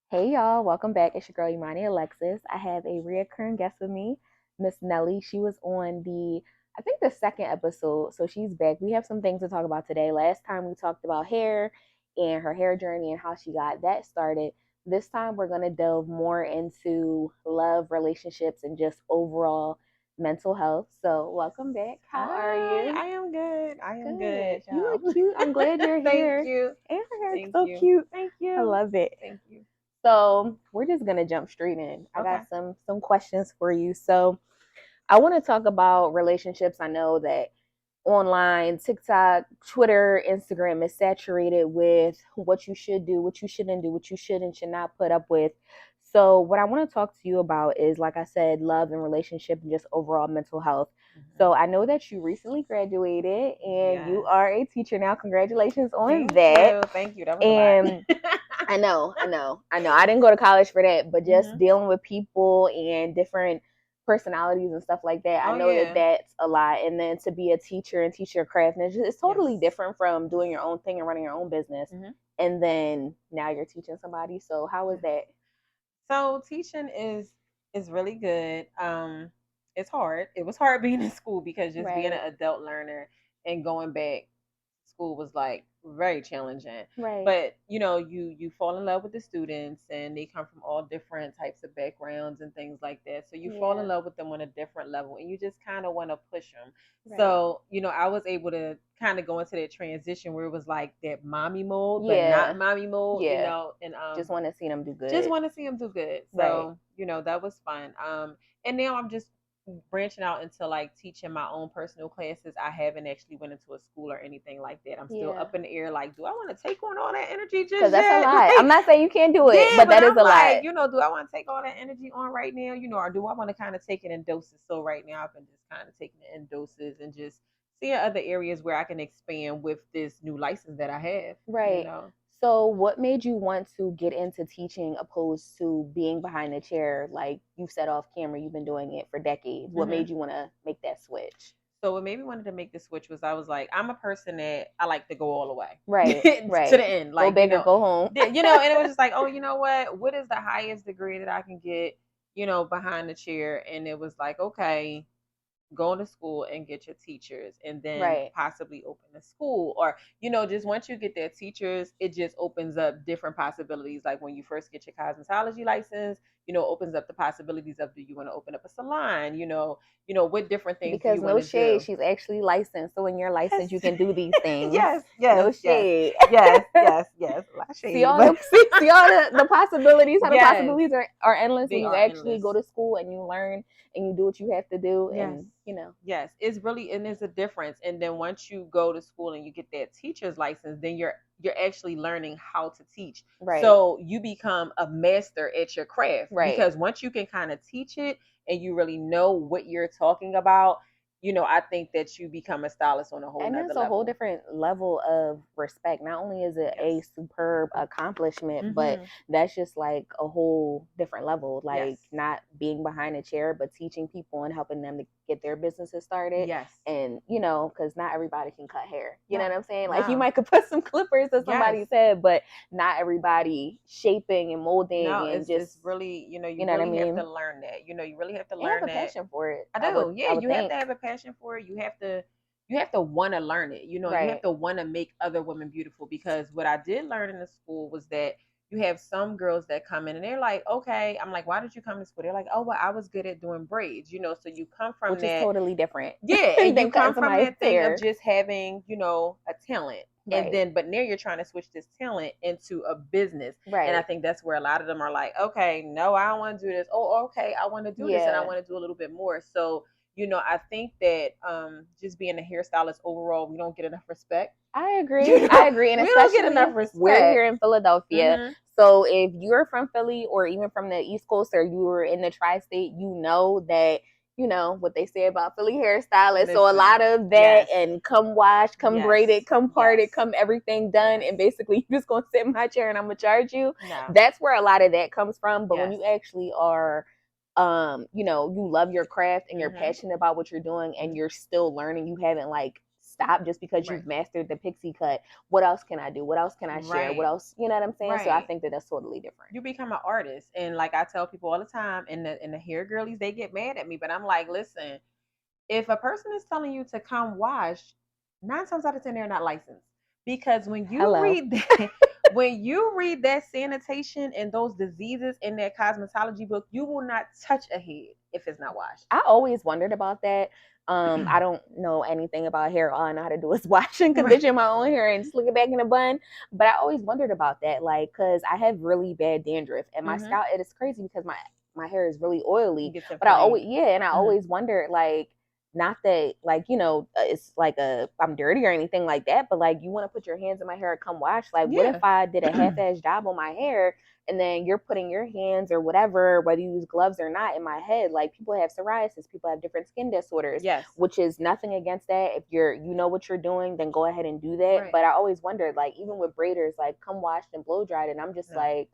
Hey y'all, welcome back. It's your girl Imani Alexis. I have a reoccurring guest with me, Miss.Nelly. She was on I think the second episode, so she's back. We have some things to talk about today. Last time we talked about hair and her hair journey and how she got that started. This time we're going to delve more into love, relationships, and just overall mental health. So welcome back. How are Hi, you? I am good. I am Good. good, You y'all. look cute. I'm glad you're Thank here. you. And her hair's Thank so you. cute. Thank I you. love it. Thank you. So we're just gonna jump straight in. I Okay. got some questions for you. So I want to talk about relationships. I know that online, TikTok, Twitter, Instagram is saturated with what you should do, what you shouldn't do, what you should and should not put up with. So what I want to talk to you about is, like I said, love and relationship and just overall mental health. So I know that you recently graduated and you Yes. are a teacher now. Congratulations on Thank that. you. Thank you. That was a lot. And I know. I didn't go to college for that, but just hmm dealing with people and different personalities and stuff like that, I Oh know that yeah. that's a lot. And then to be a teacher and teach your craft, and it's totally Yes. different from doing your own thing and running your own business. hmm And then now you're teaching somebody. So how was Yes. that? So teaching is really good. It's hard. It was hard being in school because just being Right, an adult learner and going back to school was like very challenging. right, But you fall in love with the students and they come from all different types of backgrounds and things like that. So you fall in yeah, love with them on a different level and you just kind of want to push them. right, So, I was able to kind of go into that transition where it was like that mommy mode, but not yeah, mommy mode, yeah. and Just want to see them do just good. want to see him do good. Right. So, that was fun. And now I'm just branching out into like teaching my own personal classes. I haven't actually went into a school or anything like that. I'm still Yeah. up in the air. Like, do I want to take on all that energy Because just that's a yet? lot. I'm Like, not saying you can't do it, yeah, but but that is I'm a lot. like, do I want to take all that energy on right now? Or do I want to kind of take it in doses? So right now I've been just kind of taking it in doses and just seeing other areas where I can expand with this new license that I have. Right. So, what made you want to get into teaching opposed to being behind the chair? Like you said off camera, you've been doing it for decades. What hmm made you want to make that switch? So what made me wanted to make the switch was I was like, I'm a person that I like to go all the way Right, to right. the end. Go Like, big or go home. and it was just like, oh, you know what? What is the highest degree that I can get, behind the chair? And it was like, okay, go to school and get your teachers and then Right. possibly open a school or just once you get their teachers it just opens up different possibilities like when you first get your cosmetology license opens up the possibilities of do you want to open up a salon what different things do Because you want no to shade, do. she's actually licensed. So when you're Yes. licensed, you can do these things. yes, yes, No yes, shade. yes, yes, yes. A lot of see shade, all but the see all the possibilities. How the yes, possibilities are endless when they you are actually go endless. to school and you learn and you do what you have to do. Yes. And Yes, it's really and there's a difference. And then once you go to school and you get that teacher's license, then you're actually learning how to teach. right, So you become a master at your craft right. because once you can kind of teach it and you really know what you're talking about, I think that you become a stylist on a whole And nother it's a whole level. different level of respect. Not only is it a Yes. superb accomplishment, but Mm-hmm. that's just like a whole different level. Yes. Like not being behind a chair, but teaching people and helping them to get their businesses started. Yes. And because not everybody can cut hair. You know No. what I'm saying? Like you No. might could put some clippers to Yes. somebody's head, but not everybody shaping and molding No, and it's just really, you you know what I really have to mean. learn that. You really have to And have learn a that. passion for it. I I would do. Yeah, I would you have to think. have a passion for it. You have to want to learn it. You have Right. to want to make other women beautiful because what I did learn in the school was that you have some girls that come in and they're like, "Okay." I'm like, "Why did you come to school?" They're like, "Oh, well, I was good at doing braids." So you come from Which is that. totally different Yeah, and you than cutting come from somebody's that thing of hair. just having a talent. And Right. then but now you're trying to switch this talent into a business. And I Right. think that's where a lot of them are like, okay, no, I don't want to do this. Oh, okay, I want to do this and I Yeah. want to do a little bit more. So, I think that just being a hairstylist overall, we don't get enough respect. I agree. I agree. And We don't get especially enough we're respect. here in Philadelphia. hmm So if you're from Philly or even from the East Coast or you were in the tri state, you know that, what they say about Philly hairstylists. So a Listen, lot of that yes, and come wash, come yes, braided, come yes, parted, come everything done. yes. And basically you're just going to sit in my chair and I'm going to charge you. No, That's where a lot of that comes from. But when yes. you actually are, you love your craft and you're hmm passionate about what you're doing and hmm you're still learning, you haven't like stop just because Right. you've mastered the pixie cut. What else can I do? What else can I share? What Right. else, you know what I'm saying? So I Right. think that that's totally different. You become an artist, and like I tell people all the time, and the hair girlies, they get mad at me, but I'm like, listen, if a person is telling you to come wash, 9 times out of 10 they're not licensed, because when you Hello. read that, when you read that sanitation and those diseases in that cosmetology book, you will not touch a head if it's not washed. I always wondered about that. I don't know anything about hair. All I know how to do is wash and Right. condition my own hair and slick it back in a bun. But I always wondered about that, like, cause I have really bad dandruff and my Mm-hmm. scalp. It is crazy because my hair is really oily. Gets But I always, inflamed. yeah, and I Mm-hmm. always wondered, like, not that, like, it's like I'm dirty or anything like that, but like, you want to put your hands in my hair and come wash. Like, what if Yeah. I did a half-ass job on my hair? And then you're putting your hands or whatever, whether you use gloves or not, in my head. Like, people have psoriasis, people have different skin disorders, Yes. which is nothing against that. If you know what you're doing, then go ahead and do that. Right. But I always wondered, like, even with braiders, like, come washed and blow dried, and I'm just No. like,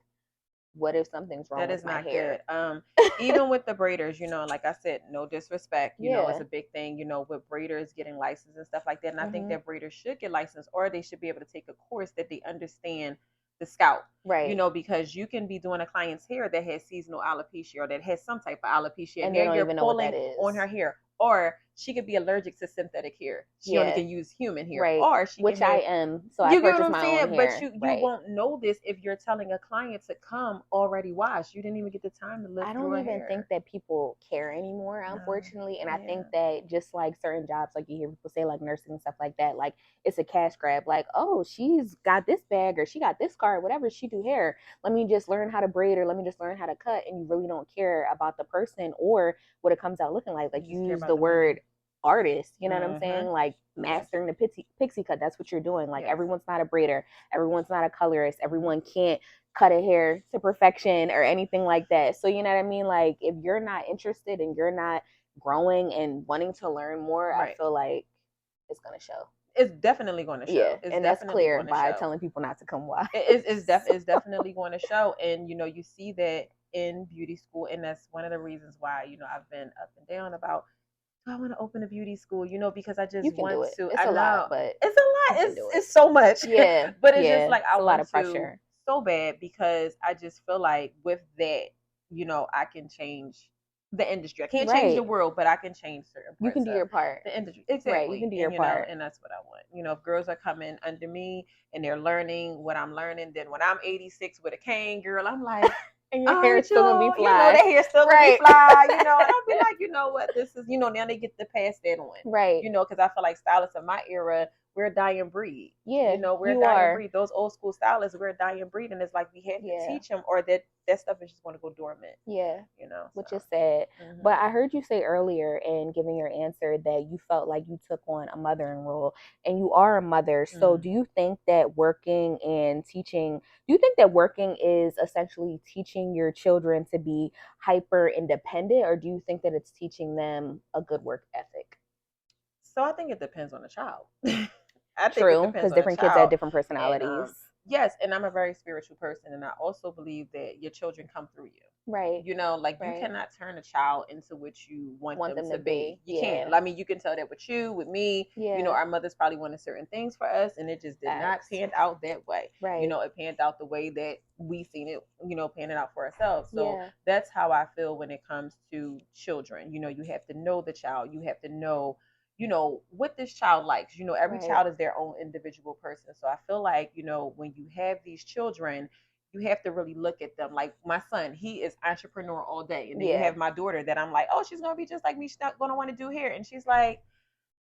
what if something's wrong That with is my not hair? good. Even with the braiders, like I said, no disrespect, it's Yeah. a big thing, with braiders getting licensed and stuff like that. And I think Mm-hmm. that braiders should get licensed, or they should be able to take a course that they understand the scalp, Right. because you can be doing a client's hair that has seasonal alopecia or that has some type of alopecia, And and they then don't you're even know what that pulling is. on her hair, or she could be allergic to synthetic hair. She only Yeah. can use human hair, Right. or she Which can I have. am. So I You get what purchased I'm my own saying? But hair. you Right. won't know this if you're telling a client to come already washed. You didn't even get the time to look I through don't her even think hair. that people care anymore, No. unfortunately. And I think Yeah. that just like certain jobs, like you hear people say, like nursing and stuff like that, like it's a cash grab. Like, oh, she's got this bag or she got this card, whatever, she do hair. Let me just learn how to braid or let me just learn how to cut. And you really don't care about the person or what it comes out looking like. You Like, just you care use about the the money. word artist, you know what I'm Mm-hmm. saying? Like Yes. mastering the pixie cut. That's what you're doing. Like, Yes. everyone's not a braider, everyone's not a colorist, Mm-hmm. everyone can't cut a hair to perfection or anything like that. So, you know what I mean? Like, if you're not interested and you're not growing and wanting to learn more, I Right. feel like it's going to show. It's definitely going to Yeah. show. It's And that's definitely clear going to by show. telling people not to come watch. It's definitely going to show. And, you see that in beauty school. And that's one of the reasons why, I've been up and down about, I want to open a beauty school, because I You just can do want it. to. It's I a lot, know but it's a you lot. can It's do it. it's so much. Yeah. But it's just Yeah. like I It's a lot want of to pressure. so bad, because I just feel like with that, I can change the industry. I can't change Right. the world, but I can change certain You can parts do of your part. the industry. Right. You Exactly. can do your And part. and that's what I want. If girls are coming under me and they're learning what I'm learning, then when I'm 86 with a cane, girl, I'm like, And your all hair right, is still going to be y'all, fly. that hair's still gonna be Right. fly, and I'll be like, you know what, this is, now they get to pass that on, Right. because I feel like stylists of my era, we're a dying breed. Yeah. We're a You dying are. breed. Those old school stylists, we're a dying breed, and it's like we have to Yeah. teach them, or that stuff is just going to go dormant. Yeah. Which So. is sad. Mhm. But I heard you say earlier in giving your answer that you felt like you took on a mothering role and you are a mother. So Mm. do you think that working and teaching, do you think that working is essentially teaching your children to be hyper independent, or do you think that it's teaching them a good work ethic? So I think it depends on the child. I think it True, depends because on the different kids have child. different And personalities. yes, and I'm a very spiritual person, and I also believe that your children come through you. Right. Like you Right. cannot turn a child into what you want them to be. You Yeah. can't. I mean, you can tell that with you, with me. Yeah. Our mothers probably wanted certain things for us, and it just did not Facts. pan out that way. Right. It panned out the way that we seen it, panning out for ourselves. So Yeah. that's how I feel when it comes to children. You have to know the child. You have to know what this child likes. Every Right. child is their own individual person. So I feel like, when you have these children, you have to really look at them. Like my son, he is entrepreneur all day. And then you Yeah. have my daughter that I'm like, oh, she's going to be just like me. She's not going to want to do hair. And she's like,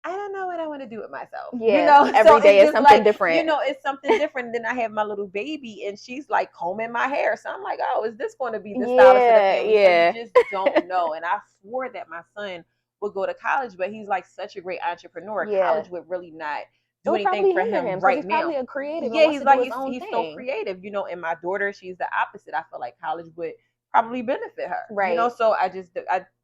I don't know what I want to do with myself. Yeah. So Every day it's is just something like, different. it's something different. Then I have my little baby and she's like combing my hair. So I'm like, oh, is this going to be the stylist of the family? Yeah. So you just don't know. And I swore that my son would go to college, but he's like such a great entrepreneur. Yeah. College would really not It do would anything probably for hinder him because right he's now. probably a creative and Yeah, wants he's to do like his own he's so thing. creative, and my daughter, she's the opposite. I feel like college would probably benefit her. Right. So I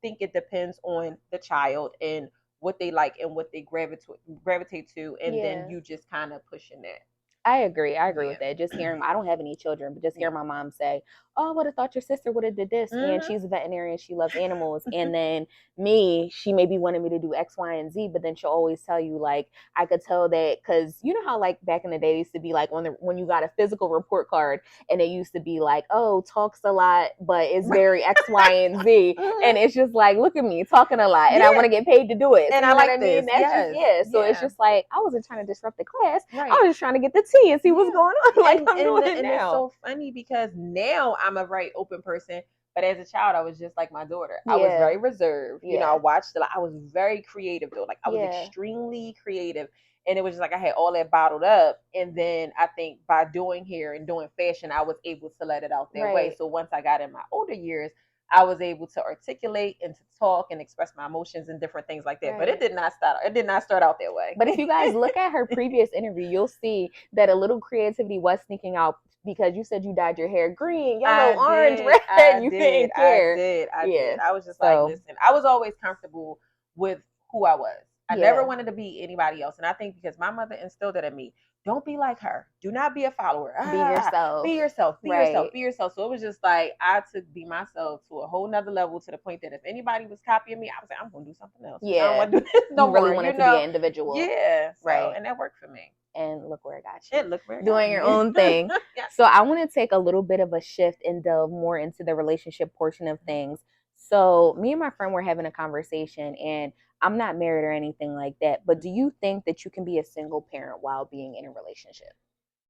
think it depends on the child and what they like and what they gravitate to, and Yeah. then you just kind of pushing that. I agree. I agree with Yeah. that. Just hearing, I don't have any children, but just hearing my mom say, "Oh, I would have thought your sister would have did this," and Mm-hmm. she's a veterinarian, she loves animals, and then me, she maybe wanted me to do X, Y, and Z, but then she'll always tell you like, I could tell that because you know how like back in the day it used to be like when you got a physical report card, and it used to be like, oh, talks a lot, but it's very X, Y, and Z, and it's just like, look at me talking a lot, and I want Yeah. to get paid to do it. So And you I know what like I mean? this. That's just Yes. So it's Yeah. just like I wasn't trying to disrupt the class. I Right. was just trying to get the tea and see what's Yeah. going on. Like I'm doing it And it's now. so funny because now I'm a very open person. But as a child, I was just like my daughter. I was Yeah. very reserved. You know, I Yeah. watched a lot. I was very creative though. Like I was Yeah. extremely creative. And it was just like I had all that bottled up. And then I think by doing hair and doing fashion, I was able to let it out that way. Right. So once I got in my older years, I was able to articulate and to talk and express my emotions and different things like that. But Right. it did not start out that way. But if you guys look at her previous interview, you'll see that a little creativity was sneaking out because you said you dyed your hair green, yellow, orange, red. You didn't care. I Yeah. did. I was just like, So listen, I was always comfortable with who I was. I never yeah. wanted to be anybody else. And I think because my mother instilled it in me, don't be like her. Do not be a follower. Be yourself. Be yourself. Be Right. yourself. Be yourself. So it was just like I took be myself to a whole nother level to the point that if anybody was copying me, I was like, I'm gonna do something else. I don't Yeah. want to do this no You really more. wanted to be an individual. Yeah. So Right. and that worked for me. And look where it got you. It looked very Doing your own thing. Yeah. So I want to take a little bit of a shift and delve more into the relationship portion of things. So me and my friend were having a conversation, and I'm not married or anything like that, but do you think that you can be a single parent while being in a relationship?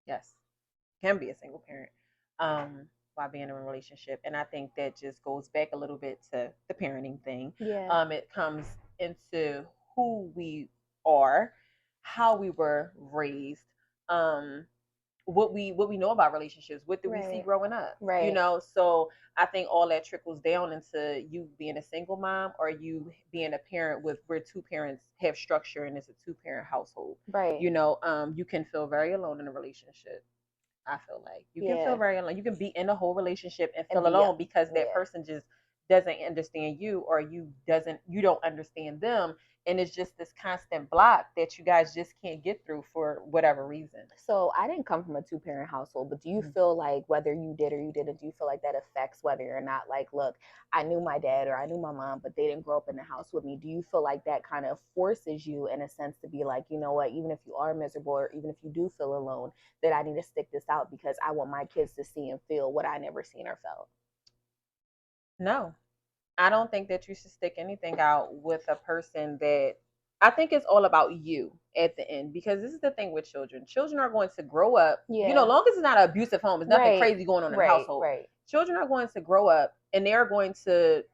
Yes, can be a single parent while being in a relationship, and I think that just goes back a little bit to the parenting thing. Yeah. It comes into who we are, how we were raised, um, what we know about relationships, what do we see Right. growing up, Right. So I think all that trickles down into you being a single mom or you being a parent with where two parents have structure and it's a two parent household. Right. You can feel very alone in a relationship. I feel like you can feel Yeah. very alone. You can be in a whole relationship and And feel be alone because that yeah. person just doesn't understand you or you don't understand them, and it's just this constant block that you guys just can't get through for whatever reason. So I didn't come from a two parent household, but do you Mhm. feel like whether you did or you didn't, do you feel like that affects whether or not, like, look, I knew my dad or I knew my mom, but they didn't grow up in the house with me? Do you feel like that kind of forces you in a sense to be like, you know what, even if you are miserable or even if you do feel alone, that I need to stick this out because I want my kids to see and feel what I never seen or felt? No, I don't think that you should stick anything out with a person that I think it's all about you at the end because this is the thing with children. Children are going to grow up, Yeah. long as it's not an abusive home, there's nothing Right. crazy going on in the Right. household. Right. Children are going to grow up and they're going to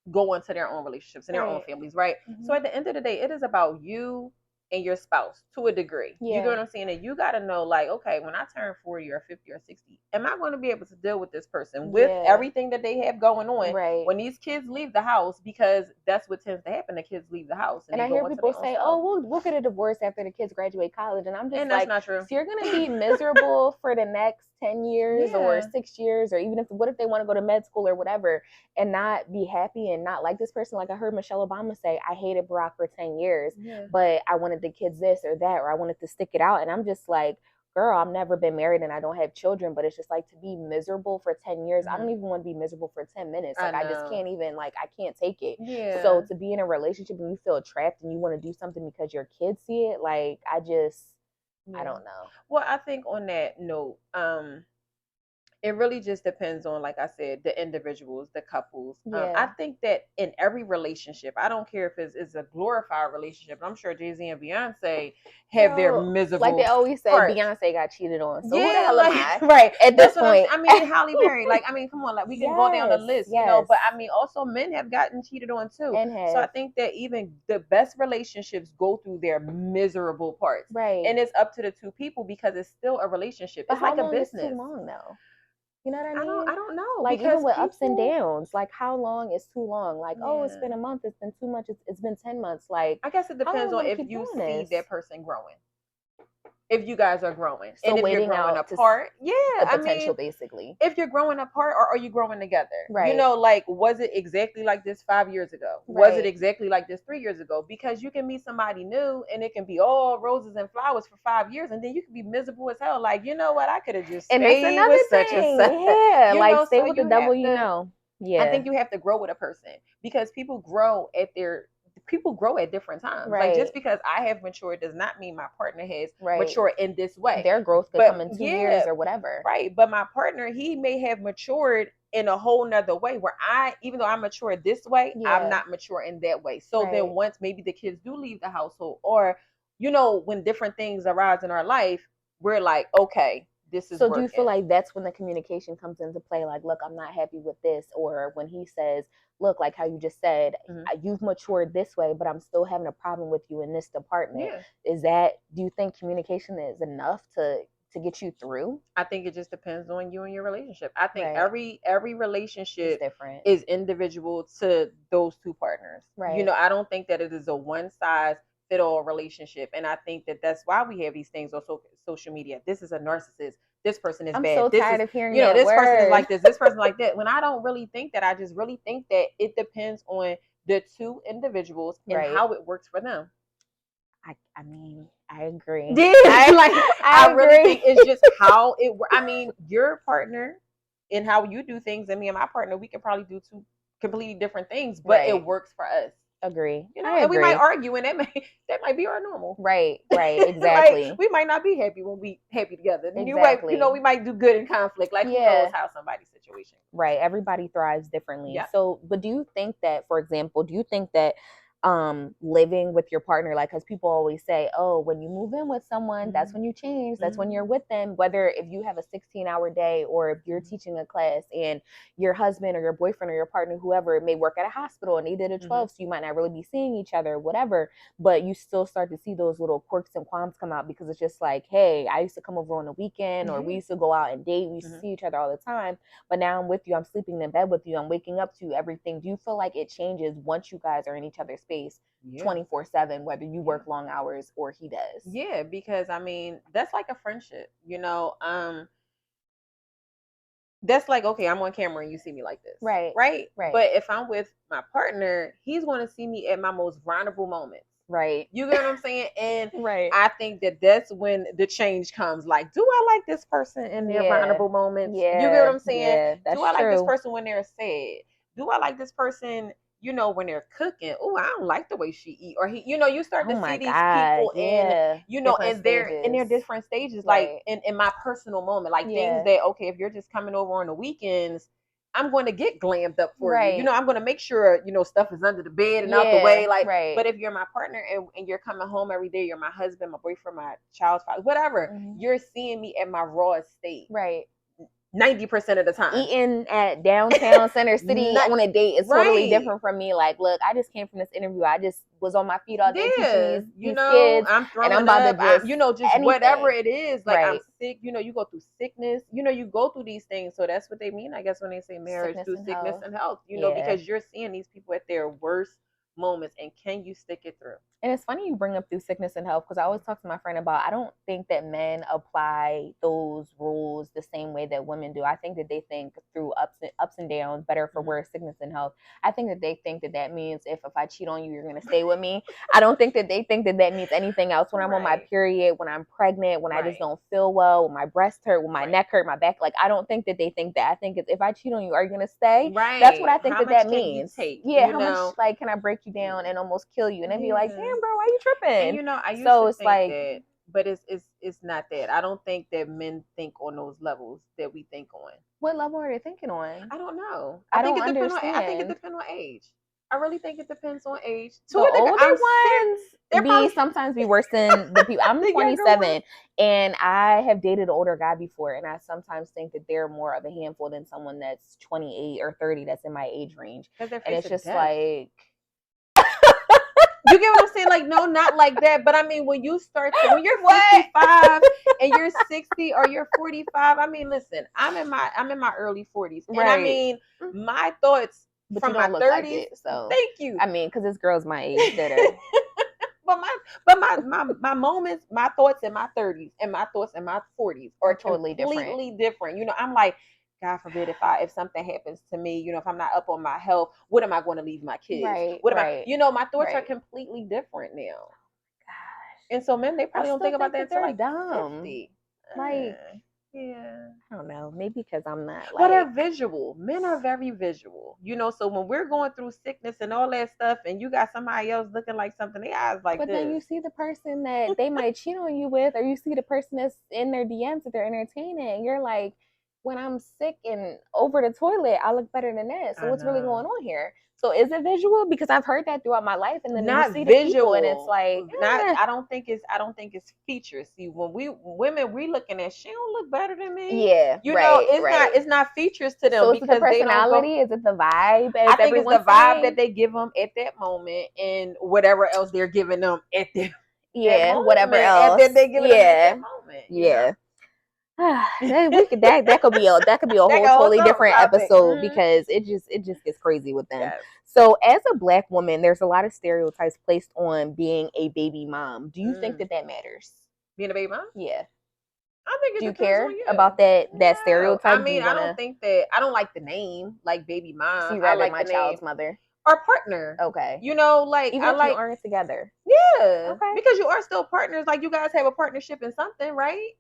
go into their own relationships and their own Right. families, right? Mhm. So at the end of the day, it is about you and your spouse to a degree. You Yeah. get what I'm saying? And you got to know, like, okay, when I turn 40 or 50 or 60, am I going to be able to deal with this person with Yeah. everything that they have going on Right. when these kids leave the house? Because that's what tends to happen. The kids leave the house and And they I go hear into people their own say, stuff. "Oh, we'll get a divorce after the kids graduate college," and I'm just And that's like, not true. "So you're gonna be miserable for the next 10 years or Yeah. 6 years, or even if what if they want to go to med school or whatever, and not be happy and not like this person?" Like I heard Michelle Obama say, "I hated Barack for 10 years, Yeah. but I wanted the kids this or that, or I wanted to stick it out," and I'm just like, girl, I've never been married and I don't have children, but it's just like to be miserable for 10 years. I don't even want to be miserable for 10 minutes. Like I just know. can't even, like, I can't take it. Yeah. So to be in a relationship and you feel trapped and you want to do something because your kids see it, like I Yeah. don't know. Well, I think on that note, it really just depends on, like I said, the individuals, the couples. I Yeah. think that in every relationship, I don't care if it's a glorified relationship. I'm sure Jay-Z and Beyonce have their Well, miserable like they always say, parts. Beyonce got cheated on. So who the Yeah, hell am I right. at this That's what point? I mean, Halle Berry. Like, I mean, come on, like we can go down the Yes, list, yes. But I mean, also men have gotten cheated on too. And So I have. think that even the best relationships go through their miserable parts, Right. and it's up to the two people because it's still a relationship. But It's how like a long is too business. long though? You know what I mean? I don't know Like because even with ups and people. downs, like how long is too long? Like, oh, it's Yeah. been a month, it's been 2 months, it's been 10 months. Like I guess it how long depends we on want to if keep you doing see this? that person growing. if you guys are growing. So and if you're waiting growing out apart, the I potential, mean, basically. if you're growing apart, or are you growing together? Right. You know, like, was it exactly like this 5 years ago? Was it exactly like this 3 years ago? Because you can meet somebody new and it can be all roses and flowers for 5 years, and then you can be miserable as hell. Like, you know what? I could have just And that's stayed another with such thing. and such. Yeah, You like know, stay so with the you devil have you to, know. Yeah. I think you have to grow with a person, because people grow at different times. Like, Right. just because I have matured does not mean my partner has Right. matured in this way. Their growth could But come in 2 years or whatever. Right. But my partner, he may have matured in a whole nother way, where even though I mature this way, I'm not mature in that way. So then once maybe the kids do leave the household, or, you know, when different things arise in our life, we're like, okay, this is So working. do you feel like that's when the communication comes into play? Like, look, I'm not happy with this. Or when he says, look, like how you just said, you've matured this way, but I'm still having a problem with you in this department. Yeah. Do you think communication is enough to get you through? I think it just depends on you and your relationship. I think every relationship is individual to those two partners. Right. You know, I don't think that it is a one size fit all relationship, and I think that that's why we have these things on social media. This is a narcissist. This person is I'm bad. So this tired is, of hearing you know, this word. person is like this. This person like that. When I don't really think that, I just really think that it depends on the two individuals and how it works for them. I mean, I agree. Yeah, I really think it's just how it works. I mean, your partner and how you do things, and me and my partner, we can probably do two completely different things, but it works for us. Agree. You know, and we might argue, and that might be our normal. Right. Exactly. Like, we might not be happy when we happy together. Exactly. We might do good in conflict. Like, who knows how somebody's situation. Right. Everybody thrives differently. Yeah. So, but do you think that, for example, living with your partner, like, because people always say, oh, when you move in with someone, that's when you change, that's when you're with them, whether if you have a 16-hour day or if you're teaching a class and your husband or your boyfriend or your partner, whoever, may work at a hospital and they did a 12, so you might not really be seeing each other, whatever, but you still start to see those little quirks and qualms come out, because it's just like, hey, I used to come over on the weekend, or we used to go out and date, we used to see each other all the time, but now I'm with you, I'm sleeping in bed with you, I'm waking up to everything. Do you feel like it changes once you guys are in each other's space 24/7, whether you work long hours or he does? Yeah, because I mean, that's like a friendship, you know. That's like, okay, I'm on camera and you see me like this, right? But if I'm with my partner, he's going to see me at my most vulnerable moments. Right. You get what I'm saying? And I think that that's when the change comes. Like, do I like this person in their vulnerable moments? You get what I'm saying? Do I like this person when they're sad? Do I like this person, you know, when they're cooking? Oh, I don't like the way she eat. Or he, you know, you start to see these people in, you know, in their different stages, like in my personal moment, like things that, okay, if you're just coming over on the weekends, I'm going to get glammed up for you. You know, I'm going to make sure, you know, stuff is under the bed and out the way. Like, but if you're my partner and you're coming home every day, you're my husband, my boyfriend, my child's father, whatever, you're seeing me at my rawest state. Right. 90% of the time. Eating at downtown Center City on a date is totally different from me. Like, look, I just came from this interview. I just was on my feet all day teaching these kids. I'm throwing and I'm about to just, you know, just anything. Whatever it is. Like, I'm sick. You know, you go through sickness. You know, you go through these things. So that's what they mean, I guess, when they say marriage through sickness and health. You know, because you're seeing these people at their worst moments, and can you stick it through? And it's funny you bring up through sickness and health, because I always talk to my friend about, I don't think that men apply those rules the same way that women do. I think that they think through ups and downs, better for worse, sickness and health. I think that they think that that means if I cheat on you, you're going to stay with me. I don't think that they think that that means anything else. When I'm on my period, when I'm pregnant, when I just don't feel well, when my breast hurt, when my neck hurt, my back, like, I don't think that they think that. I think if I cheat on you, are you going to stay? Right. That's what I think that means. Yeah, how much, like, can I break you down and almost kill you? And then be like, damn, bro, why you tripping? And, you know, I used to think that, but it's not that. I don't think that men think on those levels that we think on. What level are they thinking on? I don't know. I think it depends on age. I really think it depends on age. The older ones sometimes be worse than the people. I'm 27 and I have dated an older guy before, and I sometimes think that they're more of a handful than someone that's 28 or 30 that's in my age range. And it's just like, you get what I'm saying? Like, no, not like that. But I mean, when you're 55 and you're 60 or you're 45, I mean, listen, I'm in my early 40s. And I mean, my thoughts from my 30s. so thank you. I mean, because this girl's my age that are but my moments, my thoughts in my 30s and my thoughts in my 40s are Are totally different. completely different. I'm like, God forbid if something happens to me, if I'm not up on my health, what am I going to leave my kids? Right, What am I, right, my thoughts are right. completely different now. Gosh. And so men, they I probably don't still think about think that that until they're like dumb. 50. Like, Yeah. I don't know. Maybe because I'm not Well, they're like. visual. Men are very visual. So when we're going through sickness and all that stuff, and you got somebody else looking like something, their eyes like But then this. you see the person that they might cheat on you with, or you see the person that's in their DMs that they're entertaining, and you're like, when I'm sick and over the toilet, I look better than that. So I what's really know. going on here? So is it visual? Because I've heard that throughout my life, and then you Not see the people, and it's visual. like, Not. eh. I don't think it's features. See, when we women, we looking at, she don't look better than me. Yeah, right, It's not. right. It's not features to them So is it the because they don't go. personality? Is it the vibe, as I think it's the everyone's vibe that saying? they give them at that moment, and whatever else they're giving them at that Yeah, whatever moment, and else. then they giving them at that Yeah, moment. yeah. We could that could be a That whole goes totally something different topic. episode because it just gets crazy with them. Yes. So as a black woman, there's a lot of stereotypes placed on being a baby mom. Do you think Mm. that that matters? Being a baby mom? Yeah. I think it Do you depends care on you. about that No, I stereotype? Do mean, you I want don't to think that I don't like the name, like baby see mom. I rather like my the name child's mother? or partner. Okay. Like Even I if you like, aren't together. yeah, Okay. because you are still partners. Like you guys have a partnership in something, right?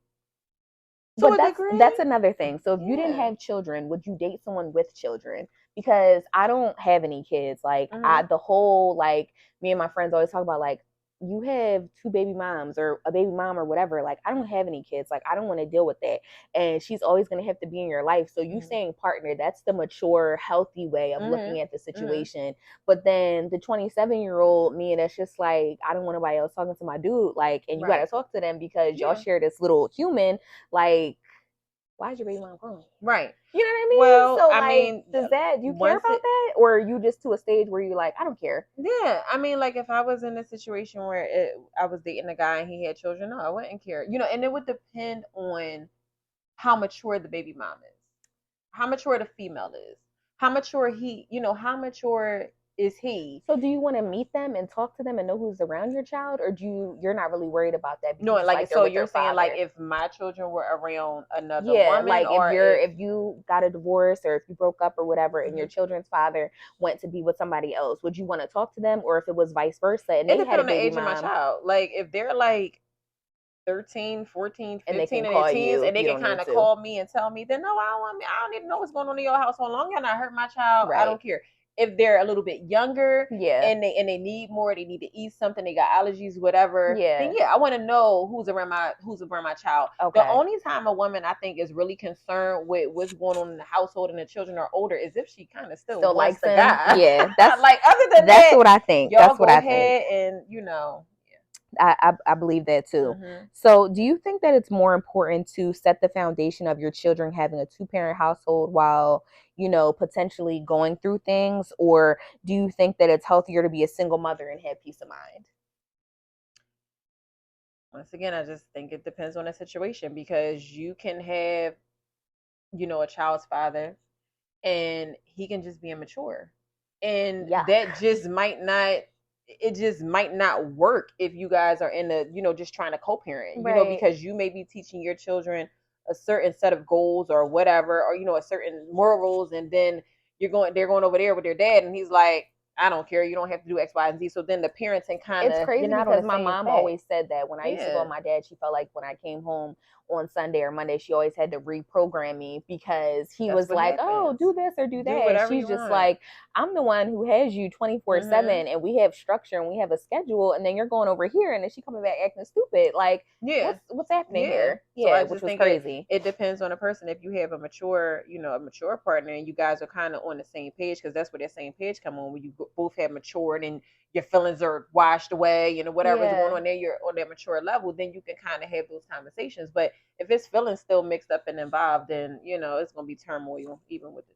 To But a that's degree, another thing. So if you didn't yeah. have children, would you date someone with children? Because I don't have any kids. Like Hmm. the whole like me and my friends always talk about like you have two baby moms or a baby mom or whatever. Like I don't have any kids. Like I don't want to deal with that. And she's always gonna have to be in your life. So you Hmm. saying partner, that's the mature, healthy way of Hmm. looking at the Hmm. situation. But then the 27-year-old me that's just like I don't want nobody else talking to my dude. Like and you gotta Right. talk to them because y'all Yeah. share this little human like why is your baby mom calling you? Right. You know what I mean? Well, So I like, mean, do you care once about it, that? Or are you just to a stage where you're like, I don't care. yeah, I mean, like if I was in a situation where I was dating a guy and he had children, no, I wouldn't care. And it would depend on how mature the baby mom is, how mature the female is, how mature how mature is he? So do you want to meet them and talk to them and know who's around your child? Or you're not really worried about that because No, it's like like they're so with you're their saying like father? if my children were around another Yeah, woman like or if. if you got a divorce or if you broke up or whatever and your Mhm. children's father went to be with somebody else, would you want to talk to them? Or if it was vice versa and It they had depends a on the baby age of my mom child. Like if they're like 13, 14, and they 15, can and their call teens, you, and they you can don't kind need of to. call me and tell me, then no, I don't need to know what's going on in your house. So long y'all not hurt my child, I Right. don't care. If they're a little bit younger Yeah. and they need more, they need to eat something, they got allergies, whatever, then Yeah. yeah, I want to know who's around my child. The Okay. only time a woman I think is really concerned with what's going on in the household and the children are older is if she kind of still Still wants likes the him. guy. Yeah. That's Like other than that's that, what I think. y'all That's what go I think. ahead and I believe that too. hmm. So, do you think that it's more important to set the foundation of your children having a two-parent household while, potentially going through things, or do you think that it's healthier to be a single mother and have peace of mind? Once again, I just think it depends on the situation because you can have, a child's father and he can just be immature. And Yuck. that just might not it just might not work if you guys are in a, just trying to co-parent, Right. because you may be teaching your children a certain set of goals or whatever, or a certain morals, and then they're going over there with their dad and he's like, I don't care, you don't have to do X, Y, and Z. So then the parenting kind It's of, you're crazy not on because the my same mom path. always said that when I used to go with Yeah. my dad, she felt like when I came home on Sunday or Monday, she always had to reprogram me because he That's was what like, "Oh, happens. do this or do Do that." And whatever she's you just want. like, "I'm the one who has you Mhm. 24/7, and we have structure and we have a schedule, and then you're going over here, and then she coming back acting stupid. Like, Yeah. what's happening Yeah. here?" So Yeah, I which just was think it crazy. it depends on the person. If you have a mature partner and you guys are kind of on the same page, because that's where that same page come on, when you both have matured and your feelings are washed away, whatever's going Yeah. on there, you're on that mature level, then you can kind of have those conversations. But if it's feelings still mixed up and involved, then it's gonna be turmoil even with the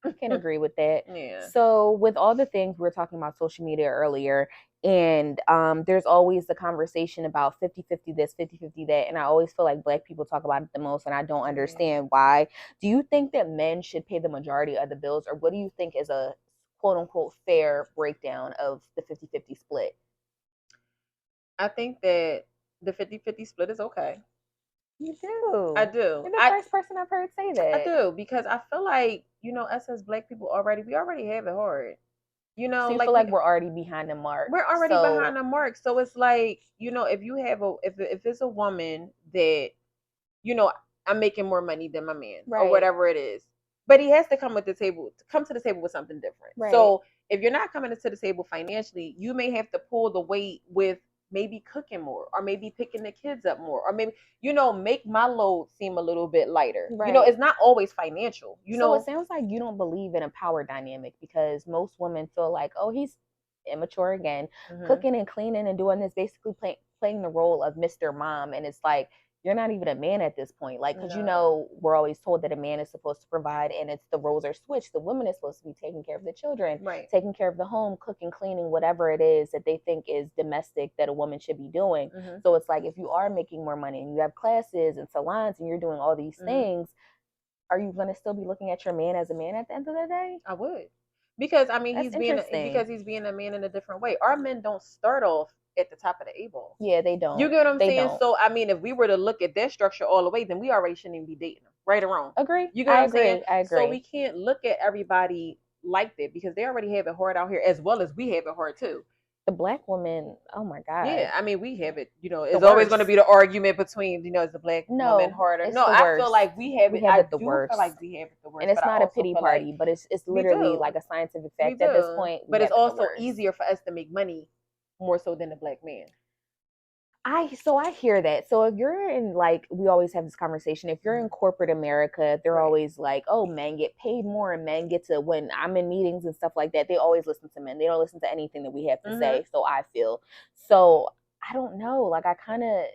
I can children. agree with that. Yeah. So, with all the things we were talking about social media earlier, and there's always the conversation about 50-50 this, 50-50 that. And I always feel like black people talk about it the most, and I don't Yeah. understand why. Do you think that men should pay the majority of the bills, or what do you think is a quote unquote fair breakdown of the 50-50 split? I think that the 50-50 split is okay. You I do. do. You're the first person I've heard say I that. do because I feel like, us as black people we already have it hard. So you feel Like like we're already behind the mark. we're already behind So the mark. So it's like, if you have if it's a woman that, you know, I'm making more money than my man or right, whatever it is. But he has to come to the table with something different. right. So if you're not coming to the table financially, you may have to pull the weight with maybe cooking more or maybe picking the kids up more or maybe, make my load seem a little bit lighter. Right. It's not always financial, So it sounds like you don't believe in a power dynamic because most women feel like, oh, he's immature again, hmm cooking and cleaning and doing this, basically playing the role of Mr. Mom. And it's like, you're not even a man at this point. Like, because No. we're always told that a man is supposed to provide and it's the roles are switched. The woman is supposed to be taking care of the children, Right. taking care of the home, cooking, cleaning, whatever it is that they think is domestic that a woman should be doing. hmm So it's like, if you are making more money and you have classes and salons and you're doing all these hmm things, are you going to still be looking at your man as a man at the end of the day? I would, because I mean That's interesting. he's being a man in a different way. Our men don't start off at the top of the A ball. Yeah, they You don't. get what I'm They saying? don't. So I mean, if we were to look at that structure all the way, then we already shouldn't even be dating them, right or wrong. Agree. You get what I I'm saying? agree. I So we agree. can't look at everybody like that because they already have it hard out here as well as we have it hard too. The black woman, oh my Yeah, God, I mean, we have it. the It's always going to worst. be the argument between, is the black woman No, harder? it's No, the I feel worst. like we have We it. have I it the do feel like worst. we have it the And worst, it's but I not a also pity feel like party, but it's we literally do. like a scientific We fact at this do. point. We But it's have it the also worst. easier for us to make money more so than the black man. I hear that. So if you're in, like, we always have this conversation, if you're in corporate America, they're Right. always like, oh, men get paid more and men get to, when I'm in meetings and stuff like that, they always listen to men. They don't listen to anything that we have to Mm-hmm. say. So I feel. So I don't know. Like, I kind of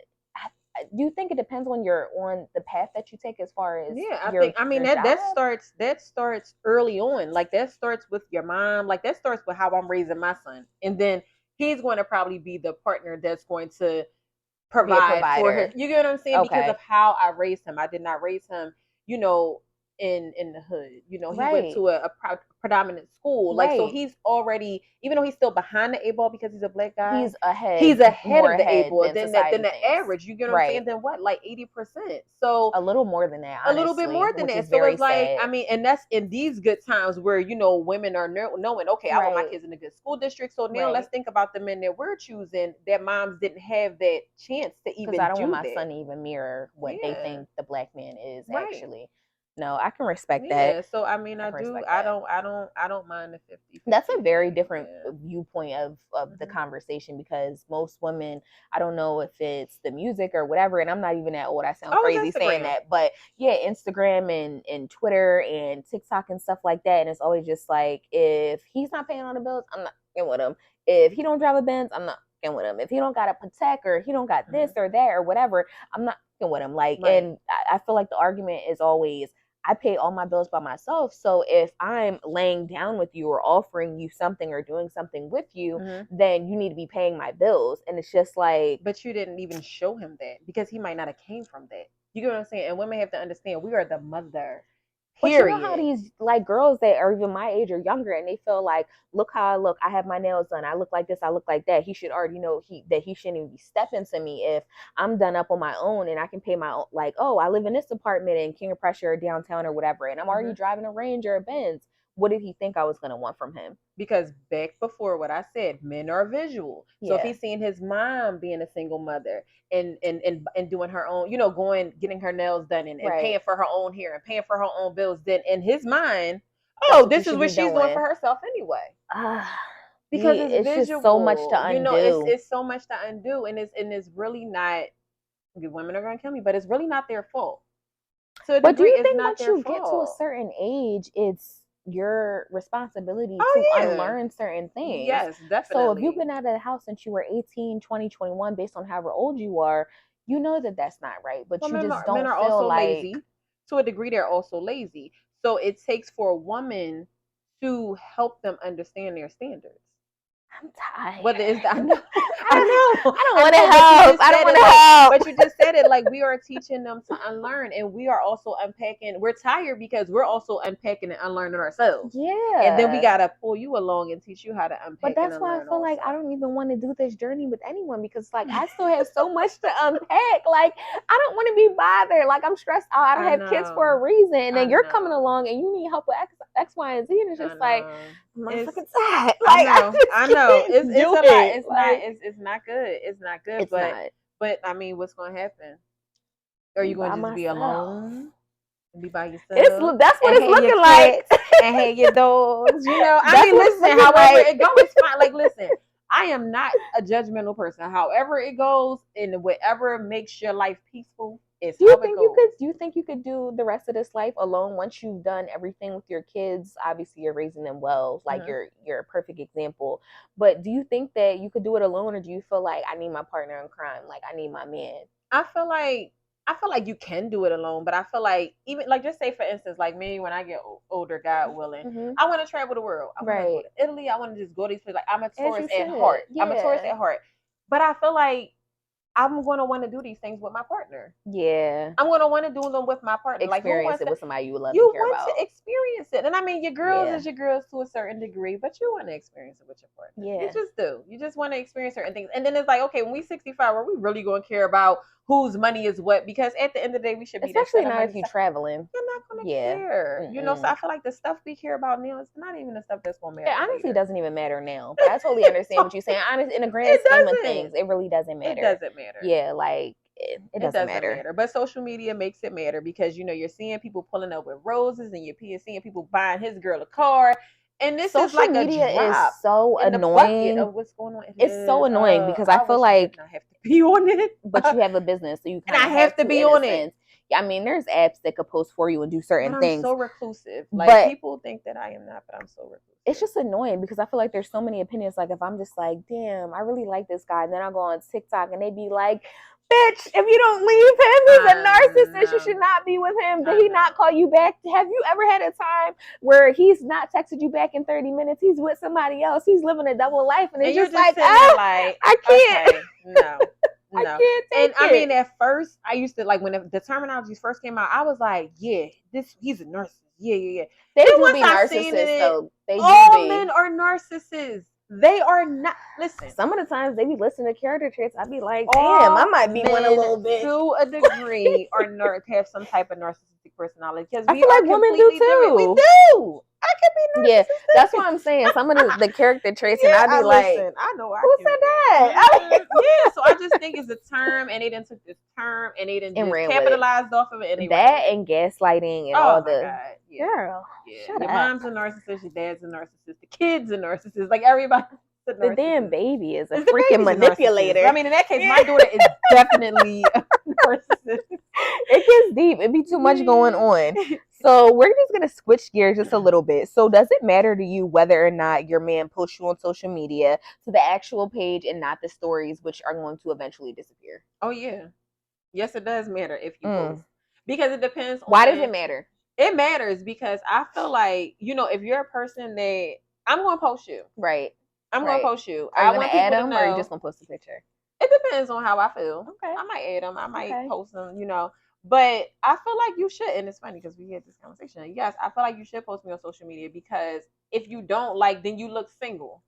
do you think it depends on the path that you take as far as Yeah, I mean your that job? starts early on. Like that starts with your mom. Like that starts with how I'm raising my son. And then he's going to probably be the partner that's going to Be a provide for his, provider. you get what I'm saying, because of Okay. how I raised him. I did not raise him, you know in the hood. He went Right. to a predominant school, like, so Right. he's already, even though he's still behind the 8 ball because he's a black guy, He's ahead, he's ahead more of the 8 ahead ball than than society the thinks. average. You get what I'm saying? Right. Then what, like 80%. So A little more than that, a little bit honestly, more than which is that. So very it's like, I sad. mean, and that's in these good times where, women are knowing, okay, I want my Right. kids in a good school district. So now let's Right. think about the men that we're choosing, that moms didn't have that chance to Because I even don't want do my that. son to even mirror what they Yeah. think the black man is Right. actually. No, I can respect that. Yeah. So I mean, I can respect I that. don't, I don't mind the 50 That's 50 a very thing. different Yeah. viewpoint of the hmm conversation because most women, I don't know if it's the music or whatever, and I'm not even that old. I sound Oh, crazy it's saying Instagram. that, but yeah, Instagram and Twitter and TikTok and stuff like that, and it's always just like, if he's not paying all the bills, I'm not fucking with him. If he don't drive a Benz, I'm not fucking with him. If he don't got a Patek or he don't got this hmm or that or whatever, I'm not fucking with him. Like, Right. and I feel like the argument is always, I pay all my bills by myself. So if I'm laying down with you or offering you something or doing something with you, hmm then you need to be paying my bills. And it's just like, But you didn't even show him that because he might not have came from that. You get what I'm saying? And women have to understand we are the mother. but you know how Period. these like girls that are even my age or younger and they feel like, look how I look, I have my nails done, I look like this, I look like that. He should already know he shouldn't even be stepping to me if I'm done up on my own and I can pay my own, like, oh, I live in this apartment in King of Prussia or downtown or whatever, and I'm already hmm driving a Range or a Benz. What did he think I was gonna want from him? Because back before what I said, men are visual. So if Yeah. he's seeing his mom being a single mother and doing her own, going, getting her nails done and Right. paying for her own hair and paying for her own bills, then in his mind, That's oh, what you this is should what be she's doing doing. for herself anyway. Ah, Because it's it's just so much to visual. undo. It's so much to undo, and it's really not, women are gonna kill me, but it's really not their fault. To a But do degree, you it's think not once their you get to a fault. certain age, it's your responsibility to Oh yeah. unlearn certain things? Yes, So if you've definitely. been out of the house since you were 18, 20, 21, based on however old you are, you know that that's not right, but Well, you just men don't are feel also like, lazy. To a degree, they're also lazy. So it takes for a woman to help them understand their standards. I'm tired. Whether it's I know, I don't want to but you help. just I don't said want it to help. but you just said it like we are teaching them to unlearn, and we are also unpacking. We're tired because we're also unpacking and unlearning ourselves. And then we Yeah. gotta pull you along and teach you how to But unpack and that's why I unlearn feel like also. I don't even want to do this journey with anyone because, like, I still have so much to unpack. Like, I don't want to be bothered. Like, I'm stressed out. I don't I have kids for know. a reason. And I then you're coming know. along and you need help with X, Y, and Z. And it's I just like, know. It's motherfucking sad. I Like, I know. just I know. can't It's do a lot. it. It's not Like, it's not good. It's not good. it's not. But I mean, what's gonna happen? Are Be you by gonna just be myself. alone? And be by It's yourself that's what and it's have your looking cats like. and have your dogs. You know, I That's mean, what it's listen, looking however like. it goes, it's fine. Like, listen, I am not a judgmental person. However it goes and whatever makes your life peaceful is Do you how it think you goes. could? Do you think you could do the rest of this life alone once you've done everything with your kids? Obviously, you're raising them well. Like Mhm. you're a perfect example. But do you think that you could do it alone, or do you feel like I need my partner in crime? Like I need my man. I feel like you can do it alone, but I feel like even like just say for instance, like me when I get older, God willing, Mm-hmm. I want to travel the world. I want to go Right. to Italy. I want to just go to these places. Like I'm a As you tourist at should. heart. I'm a tourist Yeah. at heart, but I feel like I'm going to want to do these things with my partner. Yeah. I'm going to want to do them with my partner. Like who Experience wants it to? with somebody you love You and care want to about. experience it, and I mean your girls Yeah. is your girls to a certain degree, but you want to experience it with your partner. Yeah. You just do. You just want to experience certain things, and then it's like, okay, when we 65, are we really going to care about whose money is what? Because at the end of the day, we should be that Especially set of not if money. you're traveling. You're not going to Yeah. care, you know. So Mm-mm. I feel like the stuff we care about now is not even the stuff that's going to matter. It honestly later. doesn't even matter now. But I totally understand what you're saying. Honest, in the grand It scheme of doesn't. things, it really doesn't matter. It doesn't matter. Yeah, like it doesn't matter. But social media makes it matter because you know you're seeing people pulling up with roses and you're seeing people buying his girl a car, and this is Social like a media is drop so in the bucket annoying. of what's going on. It's so annoying because I I feel wish I did like, not have to be on it, but you have a business, so you and kind I of have have to to be in a on it. sense. I mean, there's apps that could post for you and do certain But I'm things. so reclusive. Like But people think that I am not, but I'm so reclusive. it's just annoying because I feel like there's so many opinions. Like if I'm just like, damn, I really like this guy, and then I'll go on TikTok and they be like, bitch, if you don't leave him, he's a narcissist. You should not be with him. Did he not call you back? Have you ever had a time where he's not texted you back in 30 minutes? He's with somebody else. He's living a double life. And it's you're just like, like, I can't. okay, no. I No. can't take And it. I mean, at first, I used to like when the terminologies first came out, I was like, yeah, he's a narcissist. Yeah. They Then do once be I seen narcissists, it, though. They all do be. men are narcissists. They are not. Listen, Some of the times they be listening to character traits. I be like, all damn, I might be one a men little bit. to a degree are have some type of narcissistic personality because I we feel are like women do completely different. We too. do. I could be narcissistic. Yeah, that's what I'm saying. Some of the character traits, and I be like, listen, I know I who can said be. that? Yeah, so I just think it's a term, and they done took this term, and they done And just ran with it. capitalized off of it, and they ran That with it. and gaslighting and Oh all my the God. Yeah. girl. Yeah. Shut Your up. mom's a narcissist, your dad's a narcissist, the kid's a narcissist, like everybody's a narcissist. The damn baby is a The baby's freaking a manipulator. narcissist. I mean, in that case, my daughter is definitely a narcissist. It gets deep. It be too much going on. So we're just gonna switch gears just a little bit. So does it matter to you whether or not your man posts you on social media to the actual page and not the stories, which are going to eventually disappear? Oh yeah. Yes, it does matter if you post. Because it depends on why does it matter? It matters because I feel like, you know, if you're a person that I'm gonna post you. Right. I'm gonna post you. Are you I want gonna add people them, to or are know. you just gonna post a picture? It depends on how I feel. Okay. I might add them. I might Okay. post them. You know, but I feel like you should. And it's funny because we had this conversation. Yes, I feel like you should post me on social media because if you don't, like, then you look single.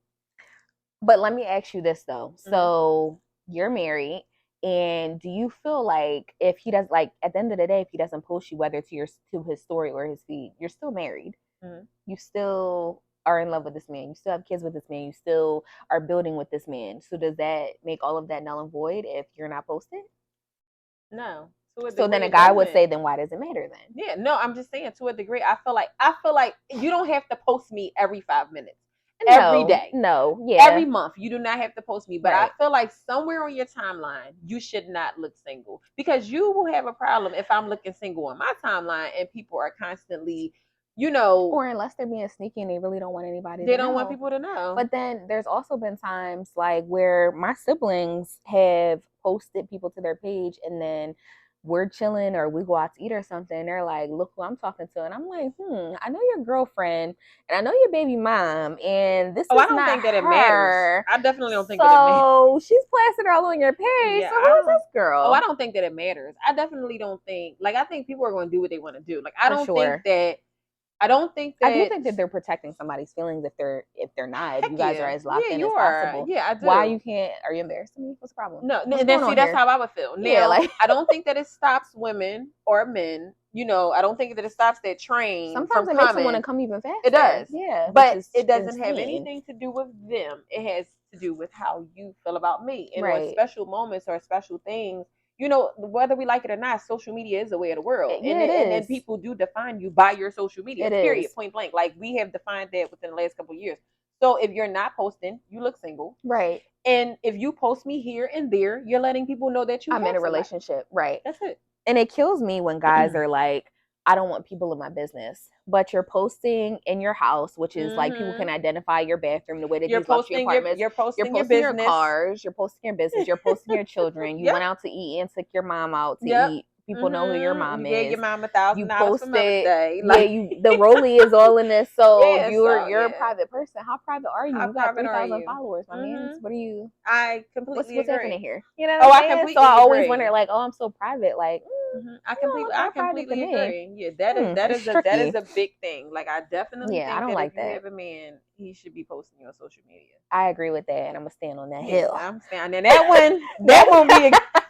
But let me ask you this though. So you're married, and do you feel like if he does, like at the end of the day, if he doesn't post you, whether to his story or his feed, you're still married. You still are in love with this man. You still have kids with this man. You still are building with this man. So does that make all of that null and void if you're not posted? No. So then a guy would say, then why does it matter then? Yeah, no, I'm just saying to a degree. I feel like you don't have to post me every 5 minutes. Every day. No, yeah. Every month. You do not have to post me. But I feel like somewhere on your timeline, you should not look single. Because you will have a problem if I'm looking single on my timeline and people are constantly, you know. Or unless they're being sneaky and they really don't want anybody to know. They don't want people to know. But then there's also been times like where my siblings have posted people to their page and then we're chilling or we go out to eat or something, they're like, look who I'm talking to. And I'm like, I know your girlfriend and I know your baby mom, and this Oh, I is don't not think that it matters. her. I definitely don't think that it matters. So she's plastered all on your page. Yeah, So I who is don't. this girl? Oh, I don't think that it matters. I definitely don't think. Like, I think people are going to do what they want to do. Like, I For don't think sure. that. I don't think I do that. think that they're protecting somebody's feelings if they're not. If Heck you guys are yeah, as locked yeah, in you as are. possible. Yeah, I Why do. you can't? Are you embarrassing me? What's the problem? No, What's then going see, on that's here? how I would feel. Yeah, Now, like I don't think that it stops women or men. I don't think that it stops that train sometimes from it makes them want to coming. come even faster. It does. Yeah, which But is it doesn't have insane. anything to do with them. It has to do with how you feel about me. And on Right. special moments or special things, whether we like it or not, social media is the way of the world. Yeah, and then people do define you by your social media. It period. is. Point blank. Like, we have defined that within the last couple of years. So if you're not posting, you look single. Right. And if you post me here and there, you're letting people know that I'm in a somebody. relationship. Right. That's it. And it kills me when guys are like, I don't want people in my business. But you're posting in your house, which is like people can identify your bathroom the way that You're these luxury posting apartments. you're posting You're your posting your business. cars. You're posting your business. You're posting your children. You Yep. went out to eat and took your mom out to Yep. eat. People know who your mom You is. gave your mom You $1,000 for Mother's posted, Day. yeah. The rollie is all in this. So Yeah, you're a yeah. private person. How private are you? How You got private are 3,000 you? followers, my man. What are you? I completely What's agree. happening here? You know Oh, what I I'm saying? completely So I always agree. wonder, like, oh, I'm so private. Like, I you don't look that private to completely me. agree. Yeah, that It's is tricky. a big thing. Like, I definitely Yeah, I think don't that like if you that. have a man, he should be posting you on social media. I agree with that, and I'm gonna stand on that Yeah, hill. I'm standing. And that one, that one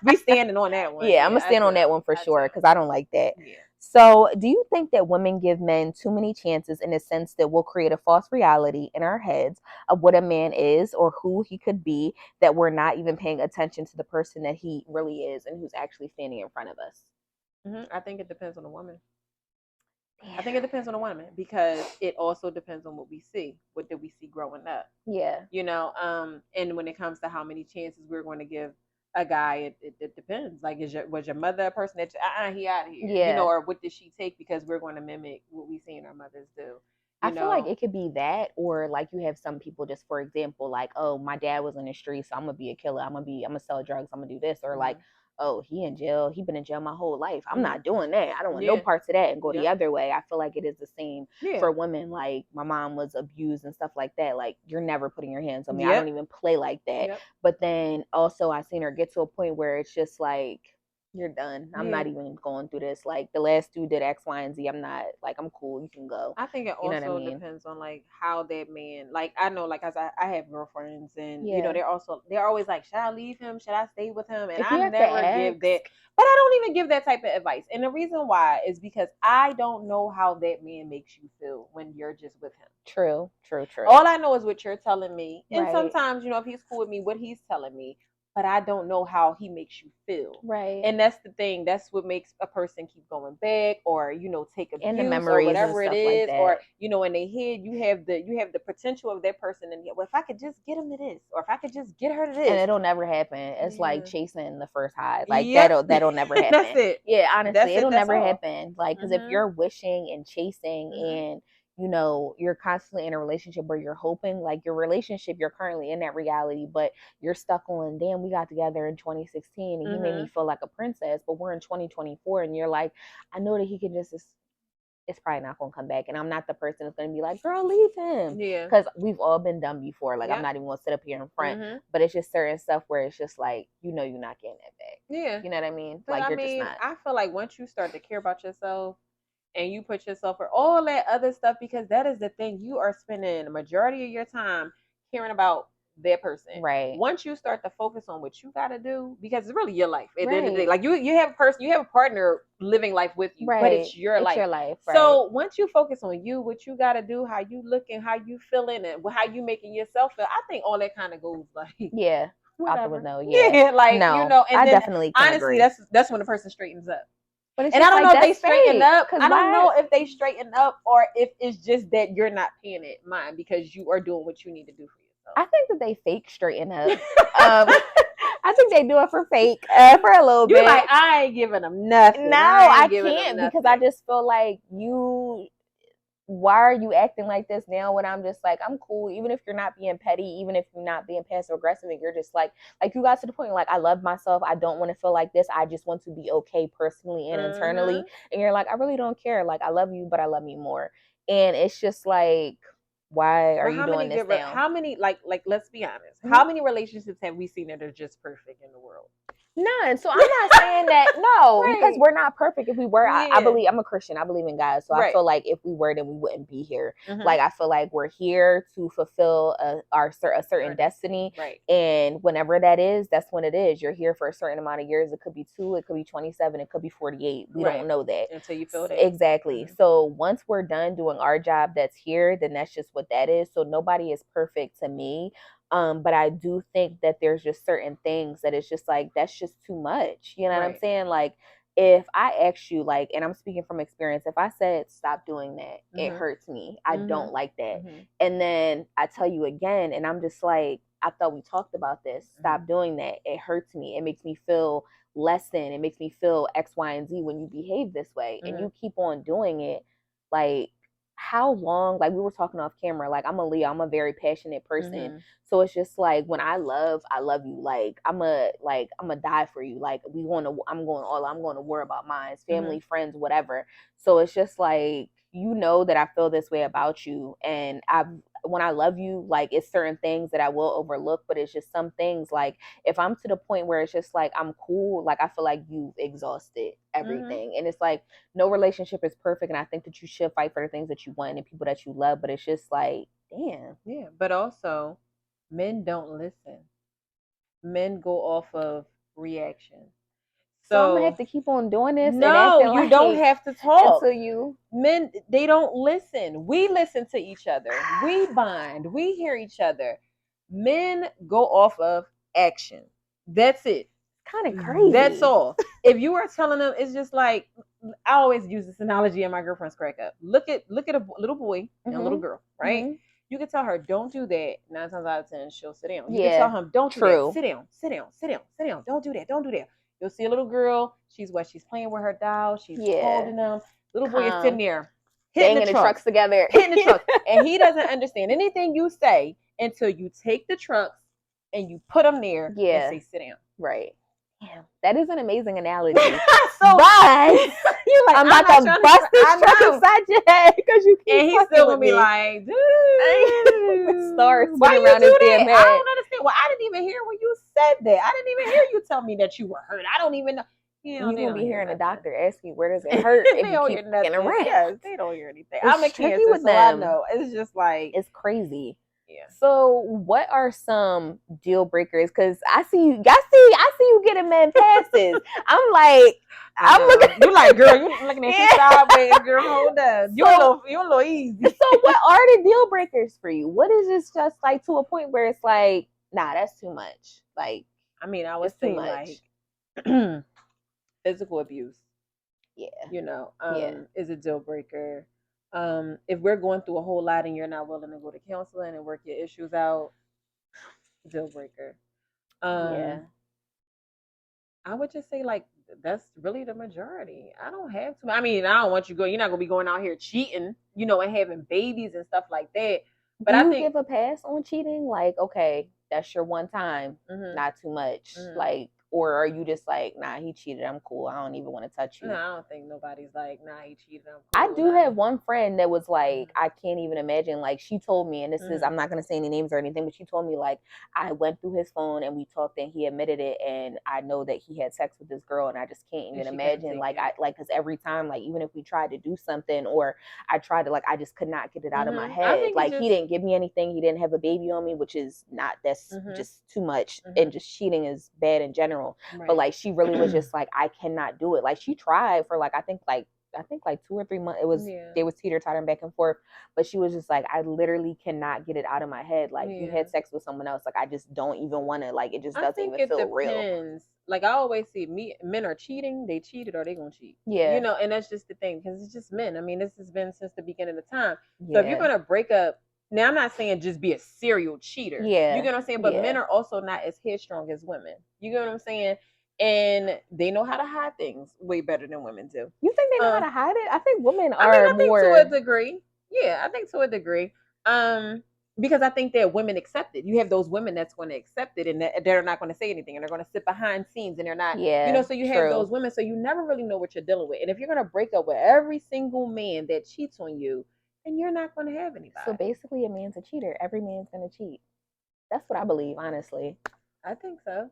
we standing on that one. Yeah, I'm gonna stand on that one for sure because I don't like that. Yeah. So, do you think that women give men too many chances in the sense that we'll create a false reality in our heads of what a man is or who he could be, that we're not even paying attention to the person that he really is and who's actually standing in front of us? I think it depends on the woman. I think it depends on the woman because it also depends on what we see. What did we see growing up? Yeah. And when it comes to how many chances we're going to give a guy, it depends. Like, was your mother a person that he out of here? Yeah. Or what did she take because we're going to mimic what we seen our mothers do? I feel like it could be that, or like you have some people, just for example, like, oh, my dad was in the street, so I'm gonna be a killer. I'm gonna sell drugs. I'm gonna do this, or like, oh, he in jail. He been in jail my whole life. I'm not doing that. I don't want no parts of that, and go the other way. I feel like it is the same for women. Like, my mom was abused and stuff like that. Like, you're never putting your hands on me. I don't even play like that. But then also I seen her get to a point where it's just like, you're done. I'm not even going through this. Like, the last dude did X, Y, and Z. I'm not, like, I'm cool. You can go. I think it also depends on like how that man, like, I know, like, as I have girlfriends and they're always like, should I leave him? Should I stay with him? And I never give that, but I don't even give that type of advice. And the reason why is because I don't know how that man makes you feel when you're just with him. True. All I know is what you're telling me. And sometimes, if he's cool with me, what he's telling me. But I don't know how he makes you feel. Right. And that's the thing. That's what makes a person keep going back or, take abuse and the memories or whatever and it stuff is. Like that. Or, in their head, you have the potential of that person. And well, if I could just get him to this, or if I could just get her to this. And it'll never happen. It's like chasing the first high. Like, that'll never happen. That's it. Yeah, honestly, it'll never happen. Like, because if Mhm. you're wishing and chasing and you're constantly in a relationship where you're hoping, like, your relationship, you're currently in that reality, but you're stuck on, damn, we got together in 2016 and he made me feel like a princess, but we're in 2024 and you're like, I know that he can just, it's probably not going to come back. And I'm not the person that's going to be like, girl, leave him. Yeah. Because we've all been done before. Like, I'm not even going to sit up here in front. But it's just certain stuff where it's just like, you're not getting that back. Yeah. You know what I mean? But like, you're just not. I feel like once you start to care about yourself, and you put yourself for all that other stuff, because that is the thing, you are spending the majority of your time caring about that person. Right. Once you start to focus on what you got to do, because it's really your life at the end of the day. Like, you have a partner living life with you, but it's your life. Your life. Right. So once you focus on you, what you got to do, how you looking, how you feeling, and how you making yourself feel, I think all that kind of goes like, yeah. Whatever. Out the window. Yeah. Yeah. Like, no, and I then, definitely can honestly, agree. that's when the person straightens up. But and I don't know if they straighten up. I don't know if they straighten up or if it's just that you're not paying it mind because you are doing what you need to do for yourself. I think that they fake straighten up. I think they do it for fake, for a little bit. You're like, I ain't giving them nothing. No, I can't because I just feel like why are you acting like this now when I'm just like, I'm cool, even if you're not being petty, even if you're not being passive aggressive, and you're just like you got to the point like, I love myself, I don't want to feel like this, I just want to be okay personally and internally. And you're like, I really don't care, like, I love you, but I love me more. And it's just like, why are But you how doing many this good now? how many like let's be honest. Mhm. How many relationships have we seen that are just perfect in the world? None. So I'm not saying that, no, because Right. we're not perfect. If we were, I Yeah. believe, I'm a Christian, I believe in God. So I Right. feel like if we were, then we wouldn't be here. Mm-hmm. Like, I feel like we're here to fulfill a certain destiny. Right. And whenever that is, that's when it is. You're here for a certain amount of years. It could be 2, it could be 27, it could be 48. We Right. don't know that. Until you feel that. Exactly. So once we're done doing our job that's here, then that's just what that is. So nobody is perfect to me. But I do think that there's just certain things that it's just like, that's just too much. You know what I'm Right. saying? Like, if I asked you, like, and I'm speaking from experience, if I said stop doing that, it hurts me. I don't like that. And then I tell you again, and I'm just like, I thought we talked about this. Stop doing that. It hurts me. It makes me feel less than. It makes me feel X, Y, and Z when you behave this way, and you keep on doing it. Like, how long? Like, we were talking off camera. Like, I'm a Leo. I'm a very passionate person. So it's just like, when I love you. Like, I'm a die for you. Like, I'm going to war about mine, family, friends, whatever. So it's just like, you know that I feel this way about you, and when I love you, like, it's certain things that I will overlook, but it's just some things, like, if I'm to the point where it's just like, I'm cool, like, I feel like you've exhausted everything. And it's like, no relationship is perfect, and I think that you should fight for the things that you want and people that you love, but it's just like, damn. Yeah, but also, men don't listen. Men go off of reaction. So I'm gonna have So to keep on doing this and no, acting you like don't have to talk. until you. Men, they don't listen. We listen to each other. We bond. We hear each other. Men go off of action. That's it. Kind of crazy. That's all. If you are telling them, it's just like, I always use this analogy, and my girlfriends crack up. Look at a little boy and a little girl, right? You can tell her, don't do that. 9 times out of 10, she'll sit down. You can tell him, don't do that. Sit down, sit down, sit down, sit down. Don't do that. Don't do that. You'll see a little girl. She's playing with her doll. She's holding them. Little boy is sitting there hitting the trucks together, hitting the trucks, and he doesn't understand anything you say until you take the trucks and you put them there and say, sit down. Right. Damn, that is an amazing analogy. So, but you're like, I'm about to bust this truck inside your head because you keep. And he's still gonna be like, dude, start why spinning you around do his that? damn I head. don't understand. Well, I didn't even hear when you said that. I didn't even hear you tell me that you were hurt. I don't even know. You know, you're gonna be hearing a nothing. doctor ask you, where does it hurt if They you don't keep hear nothing. around. Yes, they don't hear anything. It's I'm a tricky Cancer, with so I them. know. It's just like, it's crazy. Yeah. So what are some deal breakers? Because I see you getting men passes. I'm like, I'm looking. You like, girl, you looking at your sideways, girl. Hold up. You're a little easy. So what are the deal breakers for you? What is this just like, to a point where it's like, nah, that's too much? Like, I mean, I would say like physical abuse. Yeah. You know, is a deal breaker. If we're going through a whole lot and you're not willing to go to counseling and work your issues out, deal breaker. I would just say, like, that's really the majority. I don't have to. I mean, I don't want you go. You're not gonna be going out here cheating, you know, and having babies and stuff like that. But I think, give a pass on cheating? Like, okay, that's your one time, not too much. Like, or are you just like, nah, he cheated, I'm cool, I don't even want to touch you? No, I don't think nobody's like, nah, he cheated, I'm cool. I do have one friend that was like, I can't even imagine, like, she told me, and this is, I'm not going to say any names or anything, but she told me, like, I went through his phone and we talked and he admitted it, and I know that he had sex with this girl, and I just can't even imagine, like, because every time, like, even if we tried to do something, or I tried to, like, I just could not get it out of my head. Like, he didn't give me anything, he didn't have a baby on me, which is not, that's just too much, and just cheating is bad in general. But like, she really was just like, I cannot do it. Like, she tried for like, I think like 2 or 3 months. It was, they was teeter-tottering back and forth, but she was just like, I literally cannot get it out of my head. Like, you had sex with someone else. Like, I just don't even want to, like, it just doesn't even feel real. Like, I always see men are cheating, they cheated, or they gonna cheat. Yeah. You know, and that's just the thing, because it's just men. I mean, this has been since the beginning of time. So if you're gonna break up, now I'm not saying just be a serial cheater. Yeah. You get what I'm saying? But men are also not as headstrong as women. You get what I'm saying? And they know how to hide things way better than women do. You think they know how to hide it? I think women are more, to a degree. Yeah, I think to a degree. Um, because I think that women accept it. You have those women that's going to accept it, and they're not going to say anything, and they're going to sit behind scenes, and they're not, Yeah, So you have those true. women, so you never really know what you're dealing with. And if you're going to break up with every single man that cheats on you, then you're not going to have So anybody. basically, a man's a cheater. Every man's gonna cheat. That's what I believe, honestly. I think so.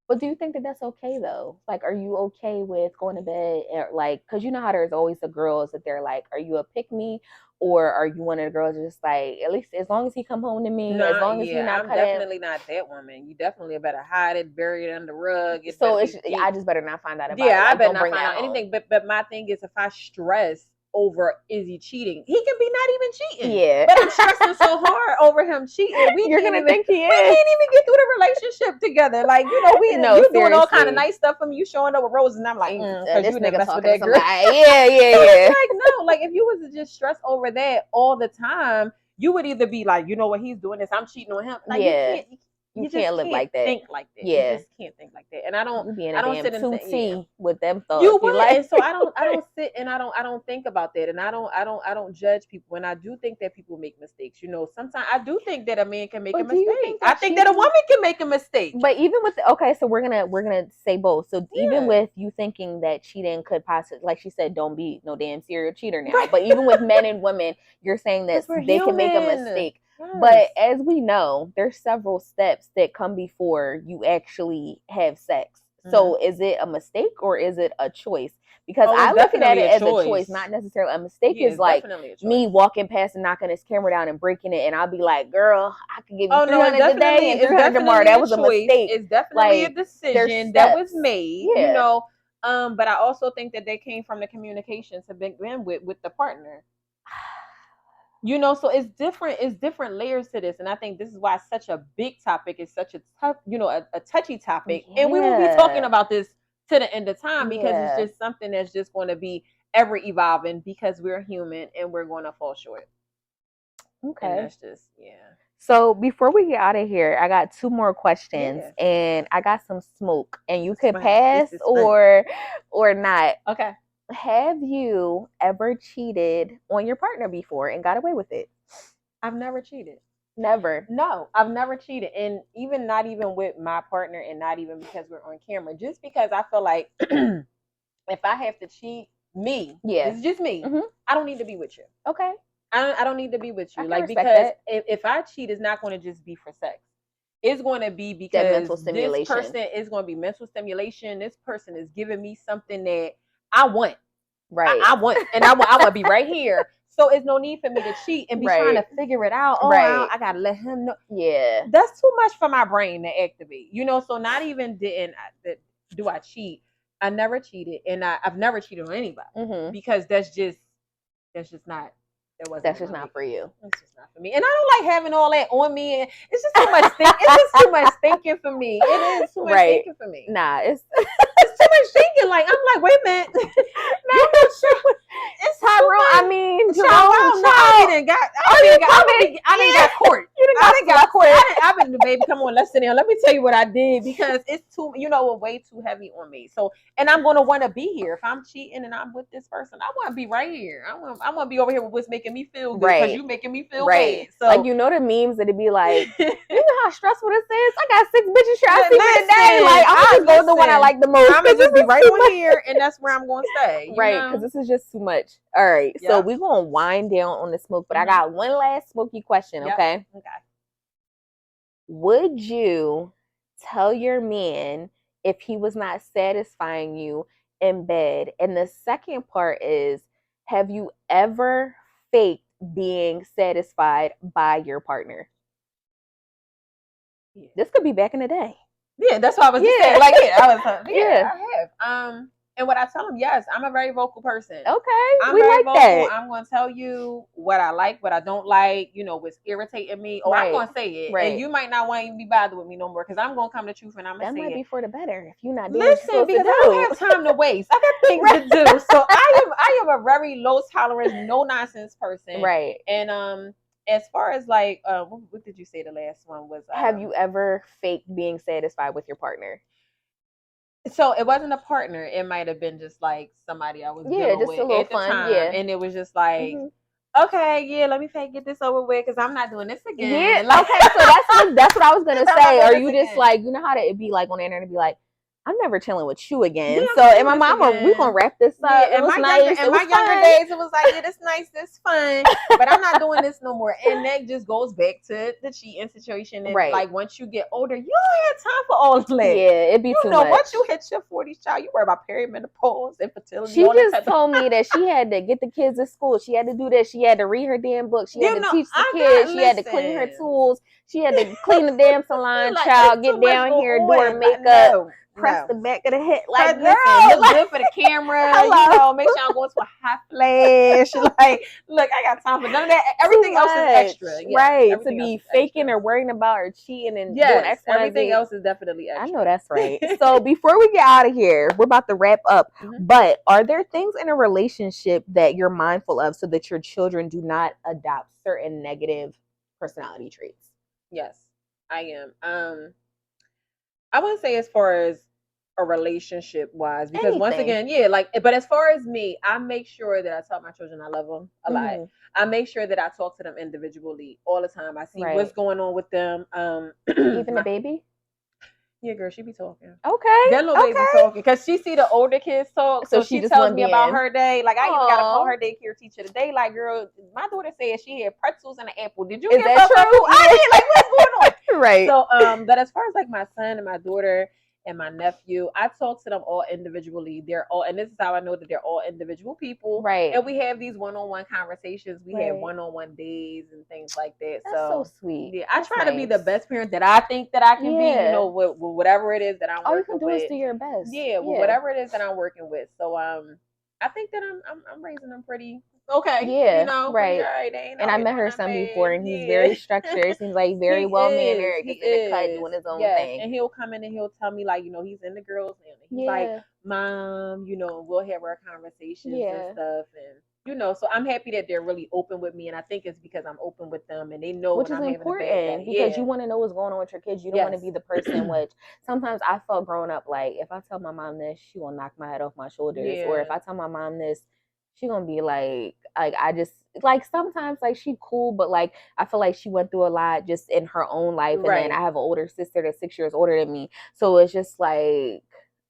But do you think that that's okay though? Like, are you okay with going to bed like, because you know how there's always the girls that they're like, are you a pick me, or are you one of the girls just like, at least as long as he come home to me, as Nah, long as he yeah, not I'm cutting. definitely not that woman. You definitely better hide it, bury it under the rug. It better So be I deep. just better not find out about it. Yeah, I Like, better don't not bring find that out home. anything. But my thing is, if I stress over is he cheating, he can be not even cheating. Yeah. But I'm stressing so hard over him cheating. You're gonna think he We is. can't even get through the relationship together. Like No, you doing all kind of seriously. nice stuff for me. You showing up with roses, and I'm like, because This you didn't nigga mess with talking to that girl. somebody. Yeah, So it's yeah, like, no, like if you was to just stress over that all the time, you would either be like, you know what, he's doing this, I'm cheating on him. Like yeah. you just Can't live can't like that. think like that. You Yeah. just can't think like that. And You be in I a don't damn sit and think, yeah. 2T with them You thoughts. You would, like and so I don't sit and I don't think about that, and I don't judge people, and I do think that people make mistakes. Sometimes I do think that a man can make a But do you mistake. think I that think that a cheating? woman can make a mistake. But even with okay, so we're gonna say both. So even Yeah, with you thinking that cheating could possibly, like she said, don't be no damn serial cheater now. right. But even with men and women, you're saying that Because we're they can make a human. mistake. Yes. But as we know, there's several steps that come before you actually have sex. Mm-hmm. So is it a mistake or is it a choice? Because Oh, I it's look at definitely it a as a choice, choice. not necessarily a mistake. Yeah, Is it's like definitely a me choice. walking past and knocking this camera down and breaking it, and I'll be like, "Girl, I can give you Oh no, 300 today and 300 tomorrow." That a was a choice. mistake. It's definitely a Like, there's decision that was steps. made. Yeah. But I also think that they came from the communication to begin with the partner. So it's different layers to this, and I think this is why it's such a big topic. It's such a tough, a touchy topic, and we will be talking Yeah. about this to the end of time because it's Yeah. just something that's just going to be ever evolving because we're human and we're going to fall short, and Okay. that's just yeah. So before we get out of here, I got two more questions, Yeah. and I got some smoke, and This you is could fun. This pass is fun. or not. Okay. Have you ever cheated on your partner before and got away with it? I've never cheated. Never. No, I've never cheated. And even not even with my partner and not even because we're on camera. Just because I feel like if I have to cheat me, Yeah. this is just me, Mhm. I don't need to be with you. Okay. I don't need to be with I you. can Like respect because that. if I cheat, it's not going to just be for sex. It's going to be That because mental this stimulation. person is going to be mental stimulation. This person is giving me something that I want. Right. I want, and I want to be right here. So it's no need for me to cheat and be trying to figure it out. Oh, Right. I gotta let him know. Yeah. That's too much for my brain to activate. So not even do I cheat. I never cheated, and I've never cheated on anybody Mhm. because that's just not that wasn't That's in just my not makeup. for you. It's just not for me, and I don't like having all that on me. And it's just too much. It's just too much thinking for me. It is too much Right. thinking for me. Nah, it's It's too much thinking. Like I'm like, wait a minute. Now I'm not sure. It's Tyrone. I mean, Jerome. I didn't got court. I didn't got court. I've been, baby, come on, let's sit down. Let me tell you what I did because it's too, way too heavy on me. So, and I'm gonna want to be here if I'm cheating and I'm with this person. I want to be right here. I want to be over here with what's making me feel good because you making me feel bad. So, like the memes that it'd be like, you know how stressful this is. I got 6 bitches trying to see me today. Like I'm just going to the one I like the most. I'm gonna just be right on here, and that's where I'm gonna stay. Right, because this is just too much. All right, so Yep. we're gonna wind down on the smoke, but I got one last smoky question. Yep. Okay. Okay. Would you tell your man if he was not satisfying you in bed? And the second part is, have you ever faked being satisfied by your partner? Yeah. This could be back in the day. Yeah, that's what I was just saying. Like, I have. And what I tell him, yes, I'm a very vocal person. Okay, I'm we very like vocal. that. I'm going to tell you what I like, what I don't like, what's irritating me. Oh, I'm going to say it. Right. And you might not want to even be bothered with me no more because I'm going to come to the truth and I'm going to say it. That might be for the better if you're not doing what you're Listen, supposed because to do. I don't have time to waste. I got things to do. So I am a very low tolerance, no nonsense person. Right. And as far as like what did you say the last one was? Have you ever faked being satisfied with your partner? So it wasn't a partner. It might have been just like somebody I was dealing just with a little at the fun, time, and it was just like okay, yeah, let me get this over with because I'm not doing this Yeah, again. Like, okay, so that's what I was gonna I'm not say. doing Are this you just again. like, you know how to it be like on the internet, be like, I'm never chilling with you Yeah, again. I'm So not and doing my this mom are we gonna again. wrap this Yeah, up. It was nice. in It my was younger fun. days, it was like, yeah, this nice, this fun, but I'm not doing this no more. And that just goes back to the cheating situation. And Right. like once you get older, you don't have time for all of that. Yeah, it'd be You too know, much. once you hit your 40s, child, you worry about perimenopause, infertility, She all that just type of told me that she had to get the kids to school. She had to do this. She had to read her damn book. She had You to know, teach the I kids. got She had to clean her listen. tools. She had to clean the damn salon, Like it's child. too Get much down going here, do her on. Like makeup, no, press no. the back of the head. Like, But listen, girl, look like, good for the camera. You hello. know, make sure I'm going to a high flash. Like, look, I got time for none of that. Too Everything else is much. extra. Yes, Right. To everything else be is faking extra. or worrying about or cheating and doing Yes, X, Y, and everything Z. else is definitely I extra. know that's right. So before we get out of here, we're about to wrap up. Mhm. But are there things in a relationship that you're mindful of so that your children do not adopt certain negative personality traits? Yes, I am. I wouldn't say as far as a relationship wise, because once Anything. again, yeah, like, but as far as me, I make sure that I tell my children I love them a lot. Mhm. I make sure that I talk to them individually all the time. I see what's Right. going on with them. Even the baby? Yeah, girl, she be talking. Okay. That little baby Okay. talking because she see the older kids talk, So so she she just tells want to me be about in. her day. Like I even got to call Oh. her daycare teacher today. Like, girl, my daughter said she had pretzels and an apple. Did you Is give that her true? food? I Yeah. did. Like, what's going on? Right. So, but as far as like my son and my daughter and my nephew, I talk to them all individually. They're all, and this is how I know that they're all individual people. Right. And we have these one-on-one conversations. We have Right. one-on-one days and things like that. That's so sweet. Yeah, I That's try to be the nice. best parent that I think that I can be. You Yeah. know, with whatever it is that I'm All you working can do is with. do your best. Yeah, with whatever it is that I'm working with. So, I think that I'm raising them pretty okay. Yeah, You know, pretty right. all right. They ain't And out I here met doing her nothing son bad. before, and he's Yeah. very structured. Seems like He very well is. mannered. He Gets in the cut, is. doing his own Yes. thing. And he'll come in and he'll tell me, like, you know, he's in the girls' and he's like, Yeah, Mom, you know, we'll have our conversations and yeah. stuff. And, you know, so I'm happy that they're really open with me. And I think it's because I'm open with them and they know Which when is I'm having a bad day. important because Yeah. you want to know what's going on with your kids. You don't want to be the person which sometimes I felt growing up like if I tell my mom this, she will knock my head off my shoulders. Or if Yeah. I tell my mom this, she gonna be like I just like sometimes like she cool, but like I feel like she went through a lot just in her own life. And then Right. I have an older sister that's 6 years older than me. So it's just like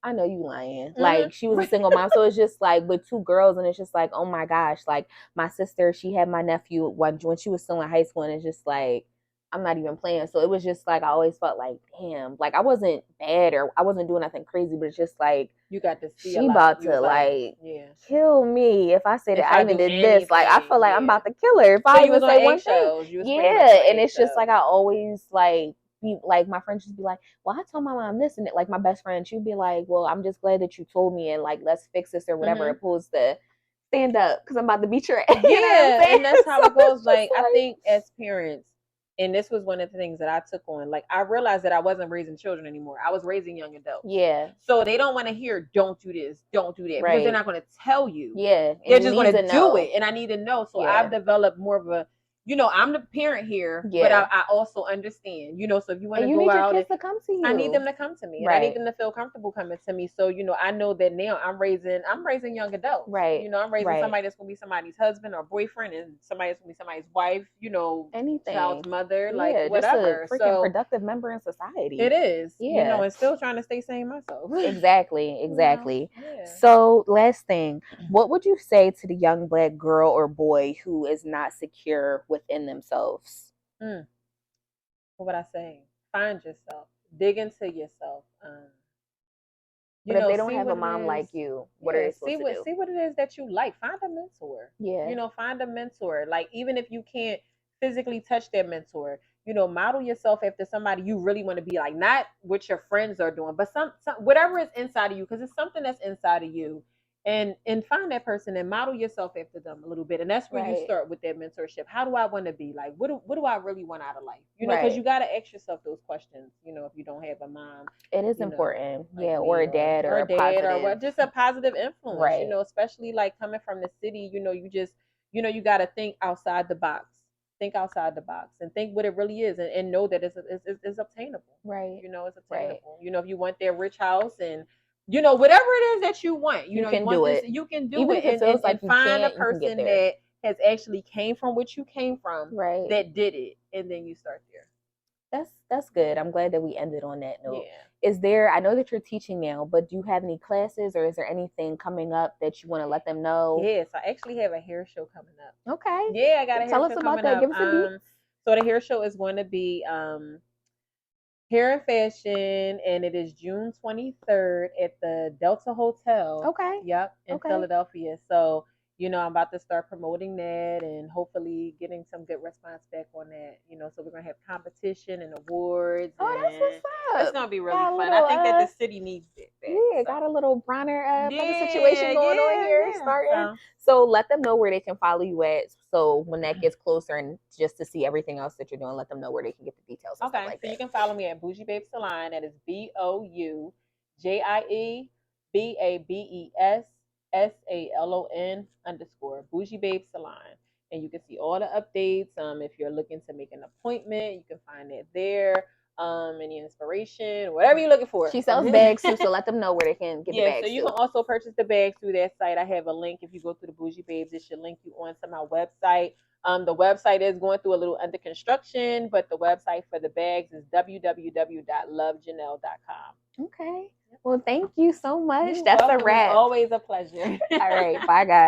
I know you lying. Like she was a single mom. So it's just like with two girls and it's just like, oh my gosh, like my sister, she had my nephew when she was still in high school, and it's just like I'm not even playing. So it was just like I always felt like, damn, like I wasn't bad or I wasn't doing nothing crazy, but it's just like you got to see a she lot. about You to was like yeah. kill me if I say If that I I even do did this. Like I anything, feel like I'm yeah. about to kill her if So I you even was on say one thing. eggshells. You was pretty much Yeah, on and it's just like I eggshells. always like be like my friends just be like, well, I told my mom this and it. Like my best friend, she'd be like, well, I'm just glad that you told me and like let's fix this or whatever, opposed to stand up because I'm about to beat your ass. You know what I'm Yeah, saying? and that's how So it goes. it's just Like I like think as parents, and this was one of the things that I took on. Like I realized that I wasn't raising children anymore. I was raising young adults. yeah, So they don't want to hear "Don't do this, don't do that" because they're right. not going to tell you. Yeah, They're and you just going need to to do know. it, and I need to know. So Yeah, I've developed more of a, you know, I'm the parent here, but yeah. I also understand. You know, so if you want And to you go need your out kids and to come to I need you. them to come to me, and I need Right, them to feel comfortable coming to me. So you know, I know that now I'm raising young adults. right, You know, I'm raising right. somebody that's gonna be somebody's husband or boyfriend, and somebody that's gonna be somebody's wife. You know, Anything. child's mother, like Yeah, just a whatever. freaking So productive member in society. it is, you know, Yeah. and still trying to stay sane myself. Exactly, You know, exactly. yeah. So, last thing, what would you say to the young black girl or boy who is not secure within themselves? Mm, what would I say? Find yourself, dig into yourself. You But if know, they don't see have a what it mom is. like you, what are Yeah, they supposed to do? see what it is that you like. Find a mentor. Yeah. You know, find a mentor. Like even if you can't physically touch their mentor, you know, model yourself after somebody you really want to be like, not what your friends are doing, but some whatever is inside of you, because it's something that's inside of you. And find that person and model yourself after them a little bit. And that's where you Right. start with that mentorship. How do I want to be? Like what do I really want out of life? You know, because Right. you gotta ask yourself those questions, you know, if you don't have a mom, It is you know, important. like Yeah, or me a dad or or a dad or positive. what, just a positive influence, you Right. know, especially like coming from the city, you know, you just, you know, you got to think outside the box, think outside the box and think what it really is, and know that it's obtainable. Right. You know, it's Right. obtainable. You know, if you want their rich house and, you know, whatever it is that you want, you know, you can want do this, it. you can do Even it. if it feels like And you find a can't, you can get person there. that has actually came from what you came from, Right. that did it, and then you start there. That's good. I'm glad that we ended on that note. Yeah. Is there, I know that you're teaching now, but do you have any classes or is there anything coming up that you want to let them know? Yes, I actually have a hair show coming up. Okay. Yeah, I got a hair Tell show us about coming that. up. Give us a beat. So the hair show is going to be hair and fashion, and it is June 23rd at the Delta Hotel. Okay. Yep, in Okay. Philadelphia. So, I'm about to start promoting that and hopefully getting some good response back on that. So we're gonna have competition and awards. Oh, that's what's up. It's gonna be really Got a fun. little, I think that the city needs it. yeah, So. got a little Bronner type of situation Yeah, going on here, yeah. starting. So let them know where they can follow you at. So when that gets closer, and just to see everything else that you're doing, let them know where they can get the details and stuff Okay, like so that. you can follow me at Bougie Babe Salon. That is BOUJIEBABESSALON Bougie Babe Salon. And you can see all the updates. If you're looking to make an appointment, you can find it there. Any inspiration, whatever you're looking for. She sells bags too, so let them know where they can get the Yeah, bags so you too. can also purchase the bags through that site. I have a link. If you go through the Bougie Babes, it should link you onto my website. The website is going through a little under construction, but the website for the bags is www.lovejanelle.com. Okay. Well, thank you so much. You're That's a welcome. It's wrap. always a pleasure. All right. Bye, guys.